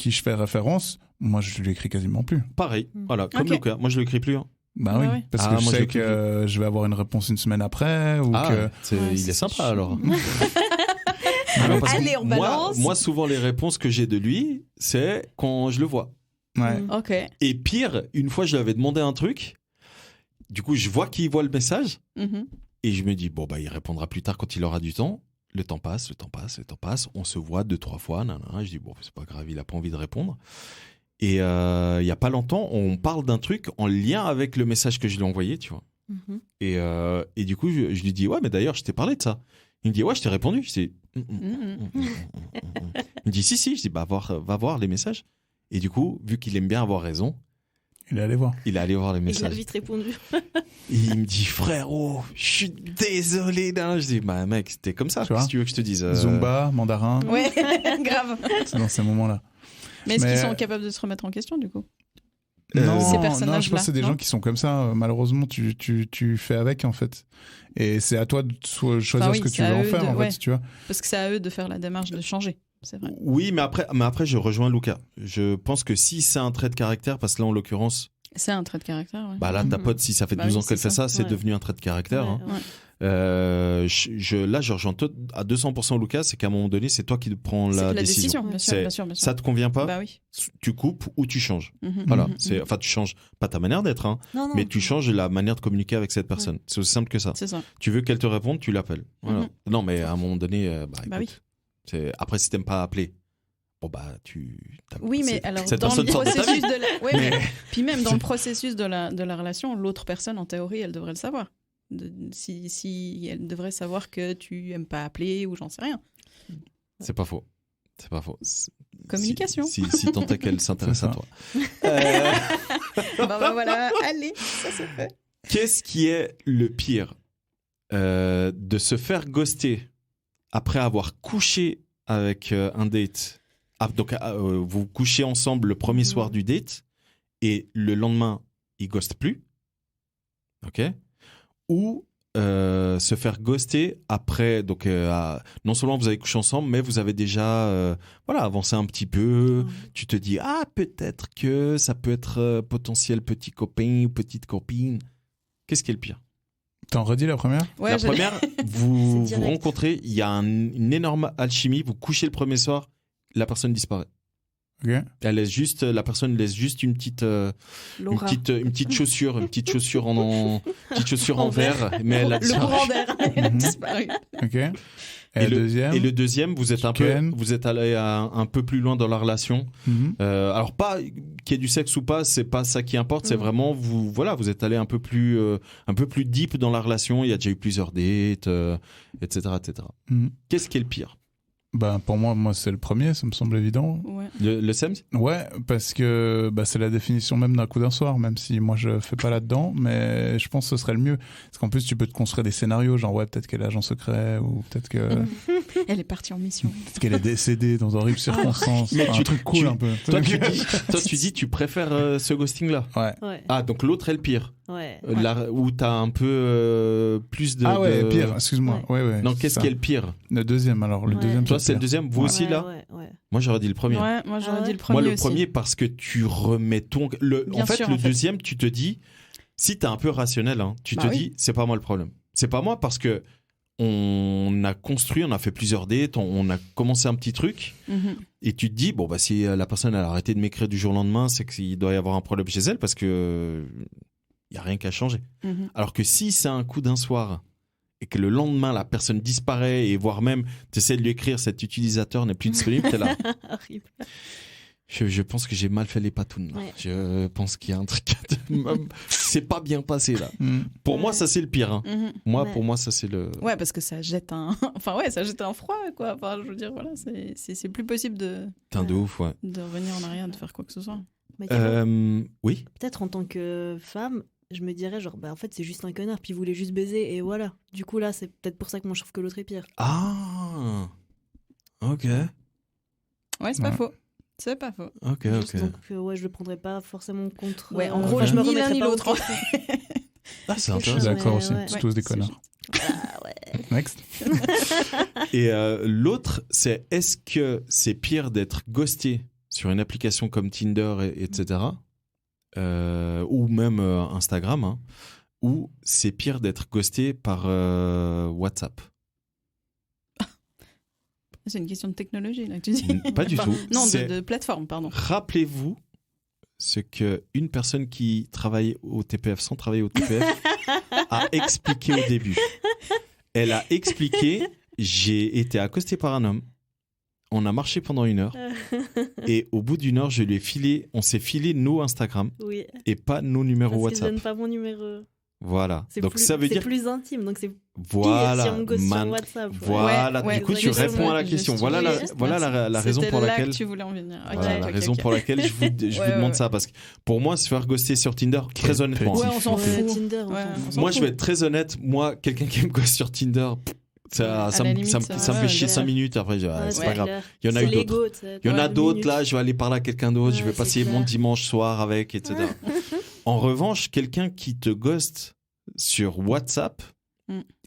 je fais référence, moi, je lui écris quasiment plus. Pareil, voilà, comme Ok. Lucas. Moi, je l'écris plus. Hein. Bah Ouais, oui, ouais. parce Ah, que je moi, je sais l'écris que je vais avoir une réponse une semaine après ou que... il est sympa alors. Allez, on balance. Moi, souvent, les réponses que j'ai de lui, c'est quand je le vois. Ouais. Ok. Et pire, une fois, je lui avais demandé un truc. Du coup, je vois qu'il voit le message. Mhm. Et je me dis, bon, bah, il répondra plus tard quand il aura du temps. Le temps passe. On se voit 2-3 fois. Je dis, bon, c'est pas grave, il a pas envie de répondre. Et il y a pas longtemps, on parle d'un truc en lien avec le message que je lui ai envoyé, tu vois. Mhm. Et du coup, je lui dis, ouais, mais d'ailleurs, je t'ai parlé de ça. Il me dit, ouais, je t'ai répondu. Je dis, Mhm. Il me dit, si. Je dis, bah, va voir les messages. Et du coup, vu qu'il aime bien avoir raison, Il est allé voir. il est allé voir les Il a messages. vite répondu. Et il me dit, frérot, je suis désolé. Non. Je dis, bah mec, c'était comme ça. Tu vois, Qu'est-ce que tu veux que je te dise Zumba, mandarin, Ouais, grave. c'est dans ces moments-là. Mais est-ce Mais- qu'ils sont capables de se remettre en question, du coup? Non, Ces non, personnages-là, je pense que c'est des non gens qui sont comme ça. Malheureusement, tu fais avec, en fait. Et c'est à toi de choisir Enfin, oui, ce que c'est tu veux à en eux faire, de- en ouais. fait, tu vois. Parce que c'est à eux de faire la démarche de changer, c'est vrai. Oui, mais après, je rejoins Lucas. Je pense que si c'est un trait de caractère, parce que là, en l'occurrence, C'est un trait de caractère, ouais. bah là, ta Mhm. pote, si ça fait Bah 12 oui, ans qu'elle c'est fait ça. ça, c'est Ouais. devenu un trait de caractère. hein. Ouais. Là, je rejoins à 200% Lucas, c'est qu'à un moment donné, c'est toi qui prends C'est la la décision. décision, bien sûr, C'est- bien sûr, bien sûr. Ça te convient pas, Bah oui. tu coupes ou tu changes. Mhm. Voilà, Mhm. enfin, tu changes pas ta manière d'être, hein, Non, non. mais tu changes la manière de communiquer avec cette personne. C'est aussi simple que ça. C'est ça. Tu veux qu'elle te réponde, tu l'appelles. Voilà. Mhm. Non, mais à un moment donné, Bah écoute, après, si t'aimes pas appeler, bon bah Oui, mais alors cette dans le personne sort de ta processus vie. de la... Ouais, Mais- mais- puis même dans le processus de la relation, l'autre personne, en théorie, elle devrait le savoir. Si elle devrait savoir que tu aimes pas appeler ou j'en sais rien. C'est pas faux. C'est pas faux. Communication. Si tant est qu'elle s'intéresse C'est à ça. toi. Bah voilà, allez, ça c'est fait. Qu'est-ce qui est le pire de se faire ghoster après avoir couché avec un date? Donc, vous couchez ensemble le premier soir du date et le lendemain, il ghoste plus. OK? Ou se faire ghoster après. Donc, non seulement vous avez couché ensemble, mais vous avez déjà avancé un petit peu. Tu te dis, peut-être que ça peut être potentiel petit copain ou petite copine. Qu'est-ce qui est le pire? T'en redis la première? Ouais, La je- première, vous C'est vous direct. rencontrez, il y a une énorme alchimie, vous couchez le premier soir, la personne disparaît. Ok. La personne laisse juste une petite Laura. chaussure, une petite chaussure en verre, mais elle a Le disparu. courant d'air, elle a Mhm. disparu. Ok. Et, Et le deuxième? Et le deuxième, vous êtes Ken. vous êtes allé un peu plus loin dans la relation. Mhm. Alors pas qu'il y ait du sexe ou pas, c'est pas ça qui importe. C'est Mhm. vraiment vous êtes allé un peu plus deep dans la relation. Il y a déjà eu plusieurs dates, etc., etc. Mhm. Qu'est-ce qui est le pire? Ben, pour moi, c'est le premier, ça me semble évident. Ouais. Le sems? Ouais, parce que c'est la définition même d'un coup d'un soir, même si moi je fais pas là-dedans, mais je pense que ce serait le mieux. Parce qu'en plus, tu peux te construire des scénarios, genre ouais, peut-être qu'elle est agent secret, ou peut-être que. Elle est partie en mission. Peut-être qu'elle est décédée dans horribles circonstances. Mais Un truc cool un peu. Toi, tu dis, tu préfères ce ghosting-là. Ouais. Ouais. Ah, donc l'autre est le pire. Ouais. Là où t'as un peu plus de. Ah ouais, de- pire, excuse-moi. Ouais. Non, qu'est-ce ça. qui est le pire? Le deuxième, alors. Le Ouais. deuxième, Toi, c'est le pire. deuxième. Vous aussi, Ouais, là? ouais. Moi, j'aurais dit le premier. Ouais, moi j'aurais Ah ouais. dit le premier Moi, le aussi. premier, parce que tu remets ton. Bien En fait, sûr, le en fait. deuxième, tu te dis, si t'es un peu rationnel, hein, tu Bah te oui. dis, c'est pas moi le problème. C'est pas moi parce que on a construit, on a fait plusieurs dates, on a commencé un petit truc, Mhm. et tu te dis, bon, bah, si la personne elle a arrêté de m'écrire du jour au lendemain, c'est qu'il doit y avoir un problème chez elle parce que il y a rien qu'à changer. Mhm. Alors que si c'est un coup d'un soir et que le lendemain la personne disparaît et voire même tu essaies de lui écrire cet utilisateur n'est plus disponible, t'es là. Horrible. Je pense que j'ai mal fait les patounes. Là. Ouais. Je pense qu'il y a un truc. C'est pas bien passé là. Pour moi, ça c'est le pire. Hein. Mhm. Moi, Ouais. pour moi, ça c'est le. Ouais, parce que ça jette un. Enfin, ouais, ça jette un froid, quoi. Enfin, je veux dire, voilà, c'est plus possible Putain de ouf, ouais. de revenir en arrière, de faire quoi que ce soit. Mais tu vois, Oui. peut-être en tant que femme, je me dirais genre, bah en fait, c'est juste un connard, puis il voulait juste baiser, et voilà. Du coup, là, c'est peut-être pour ça que moi je trouve que l'autre est pire. Ah. Ok. Ouais, c'est pas faux. C'est pas faux. Ok. Juste, donc, ouais, je le prendrais pas forcément contre. Ouais, en gros, gros, je me ni l'un remettrais ni pas l'autre. au en fait. fait. Ah, c'est Je suis intéressant. d'accord aussi. Ouais. C'est tous des c'est connards. Ah ouais. Next. Et l'autre, c'est est-ce que c'est pire d'être ghosté sur une application comme Tinder, etc. Ou même Instagram, hein, ou c'est pire d'être ghosté par WhatsApp? C'est une question de technologie, là, que tu dis. Pas du Enfin, tout. Non, C'est- de plateforme, pardon. Rappelez-vous ce qu'une personne qui travaillait au TPF sans travailler au TPF a expliqué au début. Elle a expliqué, j'ai été accosté par un homme, on a marché pendant 1 heure, et au bout d'1 heure, on s'est filé nos Instagram Oui. et pas nos numéros Parce que je WhatsApp. donne pas mon numéro. Voilà. C'est Donc plus, ça veut c'est dire... plus intime, donc c'est pire Voilà, si on me gosse man. sur WhatsApp. ouais. Voilà, Ouais, du coup ouais, tu justement, réponds à la question. Voilà la, juste, voilà la raison C'était pour là laquelle... que tu voulais en venir. Ok, Voilà, la ok, raison ok. pour laquelle je vous demande ouais. ça, parce que pour moi, se faire ghoster sur Tinder, très honnêtement, Ouais, on s'en Ouais, fout. Tinder, on Ouais, s'en fout. on s'en moi je fout. vais être très honnête, moi, quelqu'un qui me ghost sur Tinder, ça, À ça, la me- limite, ça me- ça ça me va, fait chier ouais. 5 minutes, après je dis, Ouais, c'est c'est pas grave. clair. Il y en a C'est eu l'ego, d'autres. tu sais, Il y en a deux d'autres, minutes. là, je vais aller parler à quelqu'un d'autre, je Ouais, vais passer c'est mon clair. dimanche soir avec, etc. En revanche, quelqu'un qui te ghost sur WhatsApp,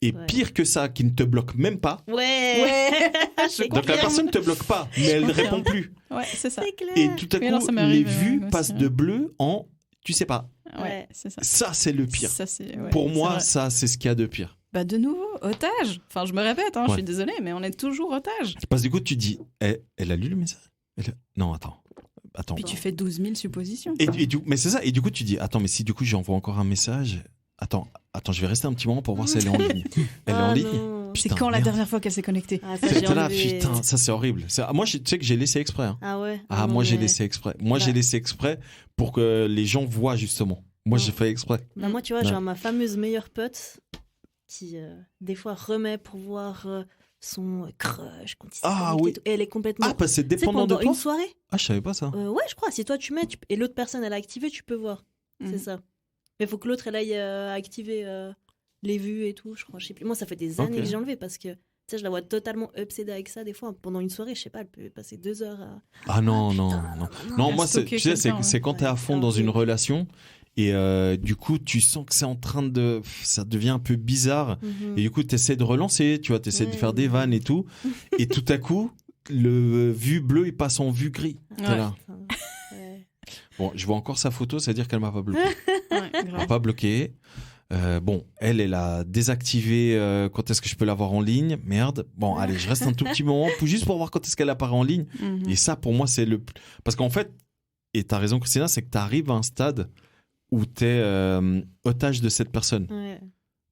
et Ouais. pire que ça, qui ne te bloque même pas, Ouais. C'est donc la clair. personne ne te bloque pas, mais elle ne confirme. répond plus. Ouais, c'est ça. C'est clair. Et tout à Oui, alors coup, ça m'est les arrivé, vues ouais, passent aussi, de ouais. bleu en tu sais pas. Ouais, c'est ça. Ça, c'est le pire. Ça, c'est, ouais, Pour c'est moi, vrai. ça, c'est ce qu'il y a de pire. Bah, de nouveau, otage. Enfin, je me répète, hein, je Ouais. suis désolée, mais on est toujours otage. Parce que du coup, tu dis, elle a lu le message. Non, attends. Puis tu fais 12 000 suppositions. Mais c'est ça. Et du coup, tu dis, attends, mais si du coup, j'envoie encore un message. Attends, je vais rester un petit moment pour voir si elle est en ligne. Elle est en Ah ligne. non. C'est Putain, quand la merde. dernière fois qu'elle s'est connectée? Ah, ça, j'ai T'es là, enlevé. putain, ça c'est horrible. Moi, tu sais que j'ai laissé exprès. Hein. Ah ouais. Ah, non, moi, j'ai mais- laissé exprès. Moi, Bah. j'ai laissé exprès pour que les gens voient justement. Moi, Non. j'ai fait exprès. Bah, moi, tu vois, Ouais. genre ma fameuse meilleure pote qui, des fois, remet pour voir son crush quand il s'est Ah, connecté oui. et tout. Et elle est complètement. Ah, parce que c'est Tu sais, dépendant de pendant toi. une soirée. Ah, je savais pas ça. Ouais, je crois. Si toi tu mets et l'autre personne elle a activé, tu peux voir. Mhm. C'est ça. Mais il faut que l'autre elle aille activer les vues et tout. Je crois. Je sais plus. Moi, ça fait des années Ok. que j'ai enlevé parce que. Tu sais, je la vois totalement obsédée avec ça. Des fois, pendant une soirée, je sais pas, elle peut passer 2 heures à. Ah non, putain, non. Non, À moi, stalker tu sais, quelqu'un, c'est quand t'es à ouais. fond Ah, dans ok. une relation et du coup, tu sens que c'est en train de. Ça devient un peu bizarre. Mhm. Et du coup, t'essaies de relancer, tu vois, t'essaies de Ouais, faire des ouais. vannes et tout. Et tout à coup, le vue bleu, il passe en vue gris. T'es Ouais. là. Putain, ouais. Bon, je vois encore sa photo, c'est-à-dire qu'elle m'a pas bloqué. Ouais, Elle m'a grave. pas bloqué. Bon, elle a désactivé quand est-ce que je peux l'avoir en ligne. Merde. Bon, allez, je reste un tout petit moment juste pour voir quand est-ce qu'elle apparaît en ligne. Mhm. Et ça, pour moi, c'est le... Parce qu'en fait, et t'as raison, Christina, c'est que t'arrives à un stade où t'es otage de cette personne, Ouais.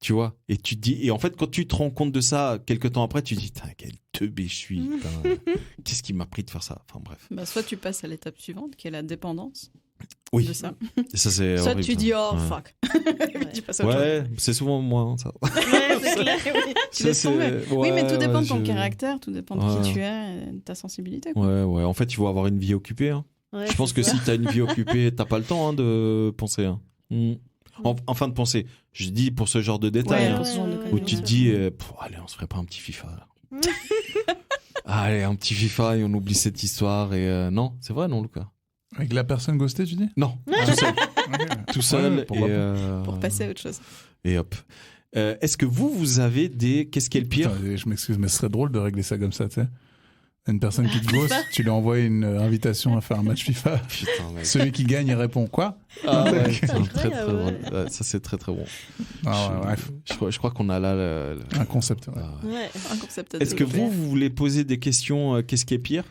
tu vois. Et tu te dis... Et en fait, quand tu te rends compte de ça, quelques temps après, tu te dis, putain, quel teubé je suis. putain. Qu'est-ce qui m'a pris de faire ça? Enfin, bref. Bah, soit tu passes à l'étape suivante, qui est la dépendance Oui, de ça. et ça, c'est Soit horrible, tu ça. dis, oh, Ouais. fuck. Tu passes à autre chose. Ouais, c'est souvent moi, hein, ça. Ouais, c'est clair, oui. Tu Ça, laisses c'est- tomber. Oui, mais tout ouais, dépend de ouais, ton je- caractère, tout dépend de Ouais. qui tu es, et de ta sensibilité. quoi. Ouais. En fait, il faut avoir une vie occupée. Hein. Ouais, Je pense c'est que ça. si t'as une vie occupée, t'as pas le temps hein, de penser. Hein. Enfin, de penser. Je dis pour ce genre de détails. Ouais, hein, pour ce genre de où cas, tu bien te sûr. dis, allez, on se ferait pas un petit FIFA. Là. Allez, un petit FIFA et on oublie cette histoire. Et non, c'est vrai, non, Lucas? Avec la personne ghostée, tu dis? Non, tout seul. Tout seul. Ouais, pourquoi Pour passer à autre chose. Et hop. Est-ce que vous avez des... Qu'est-ce qui est le pire? Putain, je m'excuse, mais ce serait drôle de régler ça comme ça, tu sais. Une personne qui te ghost, tu lui envoies une invitation à faire un match FIFA. Putain, mec. Celui qui gagne, il répond quoi? Ah ouais, putain, très très Incroyable. drôle. Ouais, ça, c'est très très bon. Ah ouais, bref. Je crois qu'on a là... Un concept. Ouais. Ah. Ouais. Un concept à Est-ce que développer. vous voulez poser des questions? Qu'est-ce qui est pire?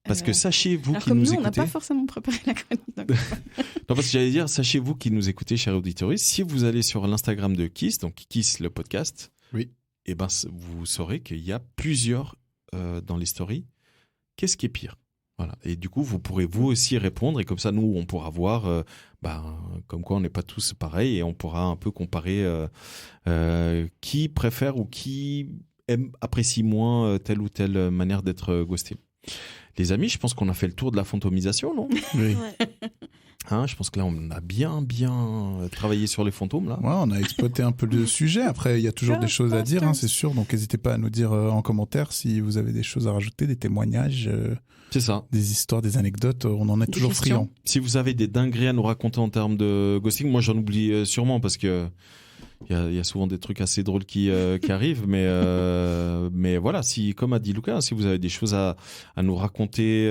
Parce que sachez-vous Alors qui comme nous nous, on n'a écoutez... pas forcément préparé la chronique. donc- Non, parce que j'allais dire, sachez-vous qui nous écoutez, chers auditeurs, si vous allez sur l'Instagram de Kiss, donc Kiss le podcast, Oui. et ben vous saurez qu'il y a plusieurs dans les stories. Qu'est-ce qui est pire? Voilà. Et du coup, vous pourrez vous aussi répondre, et comme ça, nous, on pourra voir, comme quoi on n'est pas tous pareils, et on pourra un peu comparer qui préfère ou qui apprécie moins telle ou telle manière d'être ghosté. Les amis, je pense qu'on a fait le tour de la fantomisation, non? Oui. Ouais. Hein, je pense que là, on a bien travaillé sur les fantômes, là. Ouais, on a exploité un peu le sujet. Après, il y a toujours des choses à dire, hein, c'est sûr. Donc, n'hésitez pas à nous dire en commentaire si vous avez des choses à rajouter, des témoignages, C'est ça. des histoires, des anecdotes. On en est Des toujours questions. friands. Si vous avez des dingueries à nous raconter en termes de ghosting, moi, j'en oublie sûrement parce que il y a souvent des trucs assez drôles qui arrivent. Mais voilà, si, comme a dit Lucas, si vous avez des choses à nous raconter,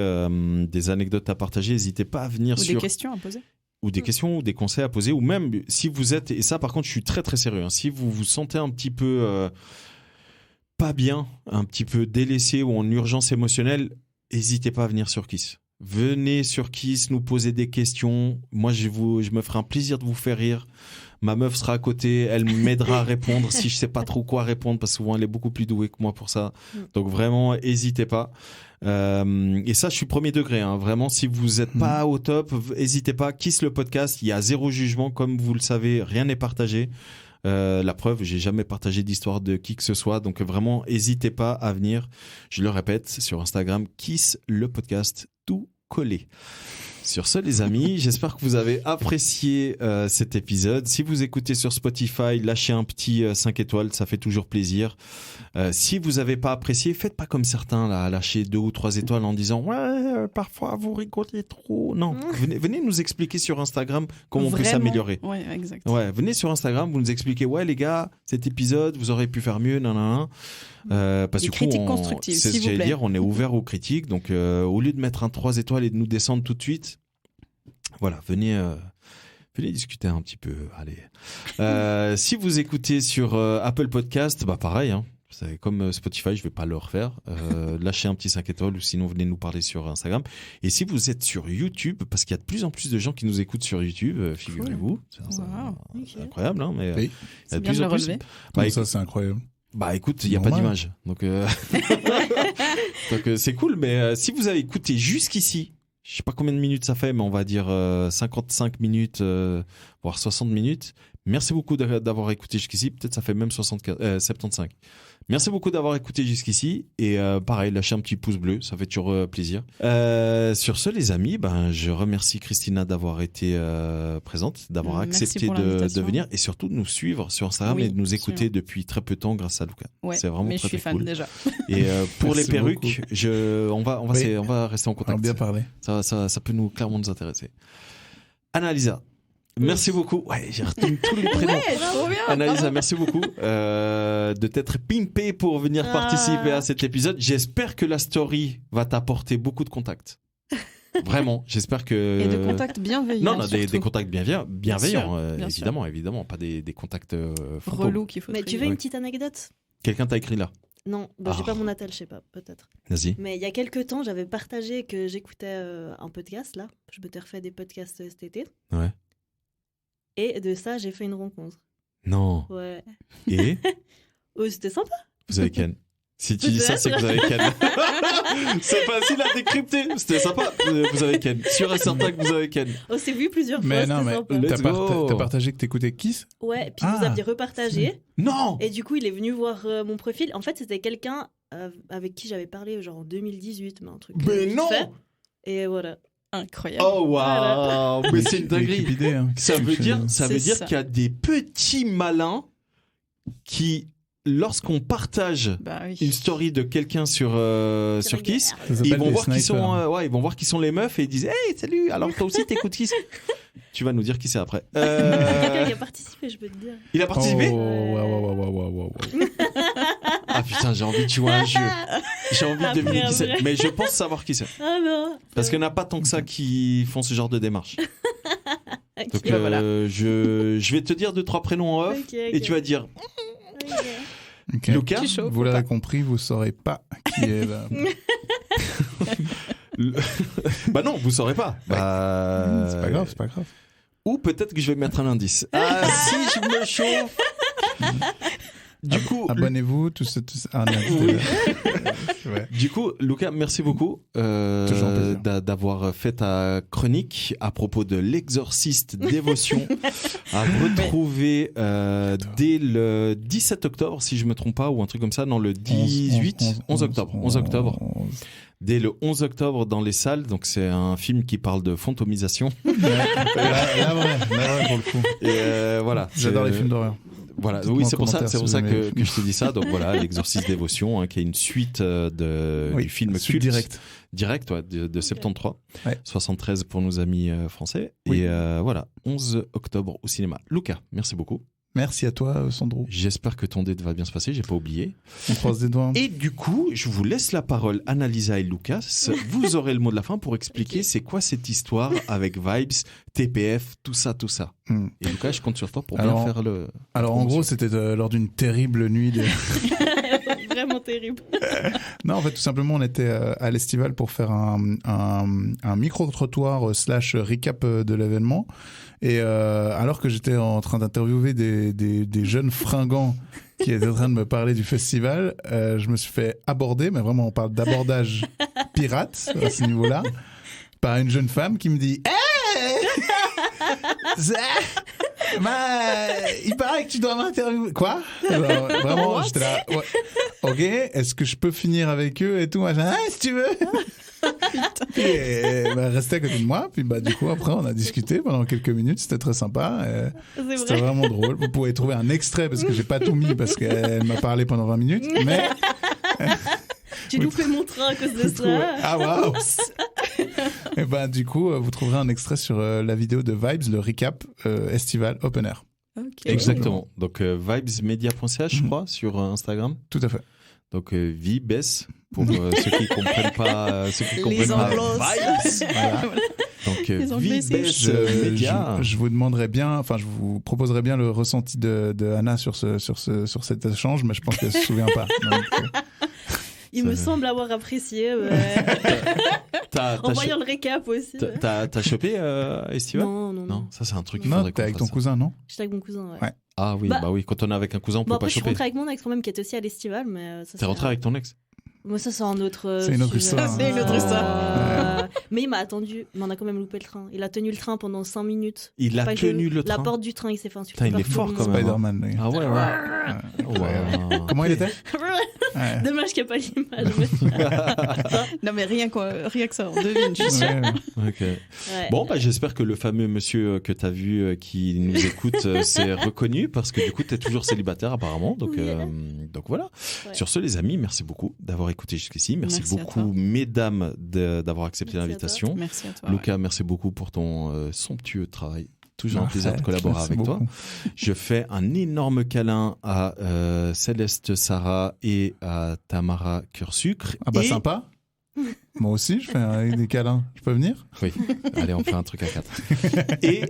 des anecdotes à partager, n'hésitez pas à venir Ou sur... des questions à poser. Ou des questions, ou des conseils à poser, ou même si vous êtes, et ça par contre je suis très très sérieux, hein, si vous vous sentez un petit peu pas bien, un petit peu délaissé ou en urgence émotionnelle, n'hésitez pas à venir sur Kiss. Venez sur Kiss, nous poser des questions. Moi je me ferai un plaisir de vous faire rire. Ma meuf sera à côté, elle m'aidera à répondre si je sais pas trop quoi répondre, parce que souvent elle est beaucoup plus douée que moi pour ça. Donc vraiment, n'hésitez pas. Et ça, je suis premier degré. Hein. Vraiment, si vous n'êtes pas au top, n'hésitez pas. Kiss le podcast. Il y a zéro jugement, comme vous le savez. Rien n'est partagé. La preuve, j'ai jamais partagé d'histoire de qui que ce soit. Donc vraiment, n'hésitez pas à venir. Je le répète, sur Instagram, Kiss le podcast, tout collé. Sur ce, les amis, j'espère que vous avez apprécié cet épisode. Si vous écoutez sur Spotify, lâchez un petit 5 étoiles, ça fait toujours plaisir. Si vous n'avez pas apprécié, faites pas comme certains, là, lâcher 2 ou 3 étoiles en disant « Ouais, parfois vous rigolez trop ». Non, venez nous expliquer sur Instagram comment on peut s'améliorer. Ouais, exact. Ouais, venez sur Instagram, vous nous expliquez « Ouais, les gars, cet épisode, vous auriez pu faire mieux, nanana ». Parce Des que critiques constructives, c'est ce s'il que vous j'allais plaît. dire, on est ouvert aux critiques. Donc, au lieu de mettre un 3 étoiles et de nous descendre tout de suite, voilà, venez discuter un petit peu. Allez. Si vous écoutez sur Apple Podcast, bah pareil, hein, c'est comme Spotify, je vais pas le refaire. Lâchez un petit 5 étoiles ou sinon venez nous parler sur Instagram. Et si vous êtes sur YouTube, parce qu'il y a de plus en plus de gens qui nous écoutent sur YouTube, figurez-vous, c'est incroyable, hein, mais Oui. il y a C'est de bien plus de en le plus. relever. Bah, Ça, c'est incroyable. Bah écoute, il n'y a pas Normal. d'image. Donc c'est cool, mais si vous avez écouté jusqu'ici, je sais pas combien de minutes ça fait, mais on va dire 55 minutes, voire 60 minutes. Merci beaucoup d'avoir écouté jusqu'ici. Peut-être ça fait même 75. Merci beaucoup d'avoir écouté jusqu'ici. Et pareil, lâchez un petit pouce bleu, ça fait toujours plaisir. Sur ce, les amis, je remercie Christina d'avoir été présente, d'avoir Merci accepté pour de l'invitation. venir et surtout de nous suivre sur Instagram Oui, et de nous écouter absolument. depuis très peu de temps grâce à Lucas. Ouais, C'est vraiment mais très, je suis très fan cool. déjà. Et pour Merci les perruques, on va rester en On contact. a bien parlé. Ça peut clairement nous intéresser. Annalisa, merci beaucoup. Ouais, j'ai retenu tous les prénoms. Trop bien. Annalisa, merci beaucoup de t'être pimpée pour venir participer à cet épisode. J'espère que la story va t'apporter beaucoup de contacts. Vraiment, j'espère que... Et de contacts bienveillants. Non, des surtout. contacts bienveillants, Bien sûr. évidemment, pas des contacts fantômes. Relou qu'il faut Mais tu trier. veux une petite anecdote? Quelqu'un t'a écrit là. Non, j'ai pas mon attel, je sais pas, peut-être. Vas-y. Mais il y a quelques temps, j'avais partagé que j'écoutais un podcast, là. Je m'étais refait des podcasts cet été. Ouais. Et de ça, j'ai fait une rencontre. Non. Ouais. Et Oh, c'était sympa. vous avez Ken. Si tu dis ça, c'est que vous avez Ken. C'est facile à décrypter. C'était sympa. Vous avez Ken. Sûr et certain que vous avez Ken. On s'est vu plusieurs fois, Mais c'était non, mais sympa. Let's go. t'as partagé que t'écoutais Kiss? Ouais, puis Ah. vous aviez repartagé. Non. Et du coup, il est venu voir mon profil. En fait, c'était quelqu'un avec qui j'avais parlé genre en 2018, mais un truc. Mais vite non. fait. Et voilà. Incroyable. Oh waouh. Mais c'est une dinguerie. L'équipe idée, hein. Ça veut dire C'est qu'il ça. y a des petits malins qui lorsqu'on partage une story de quelqu'un sur Kiss, ils vont voir qui sont, ils vont voir qui sont les meufs et ils disent hey salut. Alors toi aussi t'écoutes Kiss. Tu vas nous dire qui c'est après. Il a participé, je peux te dire. Il a participé. Ah putain, j'ai envie de jouer à un jeu. J'ai envie de deviner qui c'est. Mais je pense savoir qui c'est. Ah non. Parce qu'il n'y en a pas tant que ça qui font ce genre de démarche. Okay. Donc je vais te dire 2-3 prénoms en off et tu vas dire. Okay. Lucas, vous l'avez compris, vous saurez pas qui est. Bah non, vous saurez pas. Bah... C'est pas grave, c'est pas grave. Ou peut-être que je vais mettre un indice. Ah si, je me chauffe. Du coup, abonnez-vous, tout ça. Ah, non, ouais. Du coup, Lucas, merci beaucoup d'avoir fait ta chronique à propos de l'exorciste dévotion à retrouver dès le 17 octobre, si je me trompe pas, ou un truc comme ça, non, le 11 octobre. Dès le 11 octobre dans les salles, donc c'est un film qui parle de fantomisation. Là, pour le coup. Et voilà. J'adore les films d'horreur. Voilà, oui, c'est pour ça que je te dis ça. Donc voilà, l'exorciste dévotion, qui est une suite du film culte direct de 73, 73 pour nos amis français. Oui. Et voilà, 11 octobre au cinéma. Lucas, merci beaucoup. Merci à toi, Sandro. J'espère que ton date va bien se passer, j'ai pas oublié. On croise des doigts. Et du coup, je vous laisse la parole, Annalisa et Lucas. Vous aurez le mot de la fin pour expliquer c'est quoi cette histoire avec Vibes, TPF, tout ça. Et Lucas, je compte sur toi pour bien faire le... Alors en gros, c'était lors d'une terrible nuit de... Vraiment terrible. Non, en fait, tout simplement, on était à l'Estival pour faire un micro-trottoir / recap de l'événement. Et alors que j'étais en train d'interviewer des jeunes fringants qui étaient en train de me parler du festival, je me suis fait aborder, mais vraiment on parle d'abordage pirate à ce niveau-là, par une jeune femme qui me dit il paraît que tu dois m'interviewer. Quoi? Alors, vraiment, j'étais là. Ouais. Ok, est-ce que je peux finir avec eux et tout? Si tu veux. Puis elle restait à côté de moi. Puis du coup, après, on a discuté pendant quelques minutes. C'était très sympa. C'était vraiment drôle. Vous pouvez trouver un extrait parce que j'ai pas tout mis parce qu'elle m'a parlé pendant 20 minutes. Mais. J'ai loupé mon train à cause de ça. Ah waouh! Et du coup, vous trouverez un extrait sur la vidéo de Vibes, le recap estival open air. Okay. Exactement. Donc vibesmedia.ch, je crois, sur Instagram. Tout à fait. Donc Vibes pour ceux qui comprennent pas, Vibes. Voilà. Donc Vibes Media. Je vous demanderais bien, enfin je vous proposerais bien le ressenti de Anna sur cet échange, mais je pense qu'elle se souvient pas. Donc, il me semble avoir apprécié. En voyant le récap aussi. T'as chopé Estival? Non. Ça, c'est un truc. Non, t'es avec ton cousin, non? J'étais avec mon cousin, ouais. Ah oui, oui. Quand on est avec un cousin, on peut pas choper. Je suis rentrée avec mon ex quand même, qui est aussi à l'Estival, mais. T'es rentrée avec ton ex? Moi, ça, c'est un autre. C'est une autre histoire. C'est une autre histoire. Mais il m'a attendu, mais on a quand même loupé le train. Il a tenu le train pendant 5 minutes. Il a tenu le train. La porte du train, il s'est fait insulter. Il est fort quand même. Spider-Man, lui. Ah ouais. Comment il était? Dommage qu'il n'y ait pas l'image. Non, mais rien que ça, on devine, je suis sûre. Okay. Bon, j'espère que le fameux monsieur que tu as vu qui nous écoute s'est reconnu parce que du coup, tu es toujours célibataire apparemment. Donc voilà. Ouais. Sur ce, les amis, merci beaucoup d'avoir écouté jusqu'ici. Merci beaucoup, mesdames, d'avoir accepté l'invitation. Merci à toi. Lucas, merci beaucoup pour ton somptueux travail. Toujours un plaisir de collaborer avec toi. Je fais un énorme câlin à Céleste Sarah et à Tamara Cœur-Sucre. Ah sympa. Moi aussi, je fais des câlins. Je peux venir? Oui. Allez, on fait un truc à 4. Et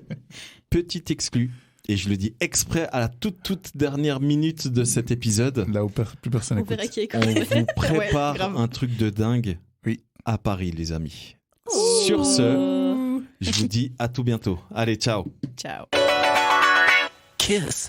petit exclu, et je le dis exprès à la toute dernière minute de cet épisode. Là où plus personne écoute. On vous prépare un truc de dingue à Paris, les amis. Sur ce, je vous dis à tout bientôt. Allez, ciao. Ciao. Kiss.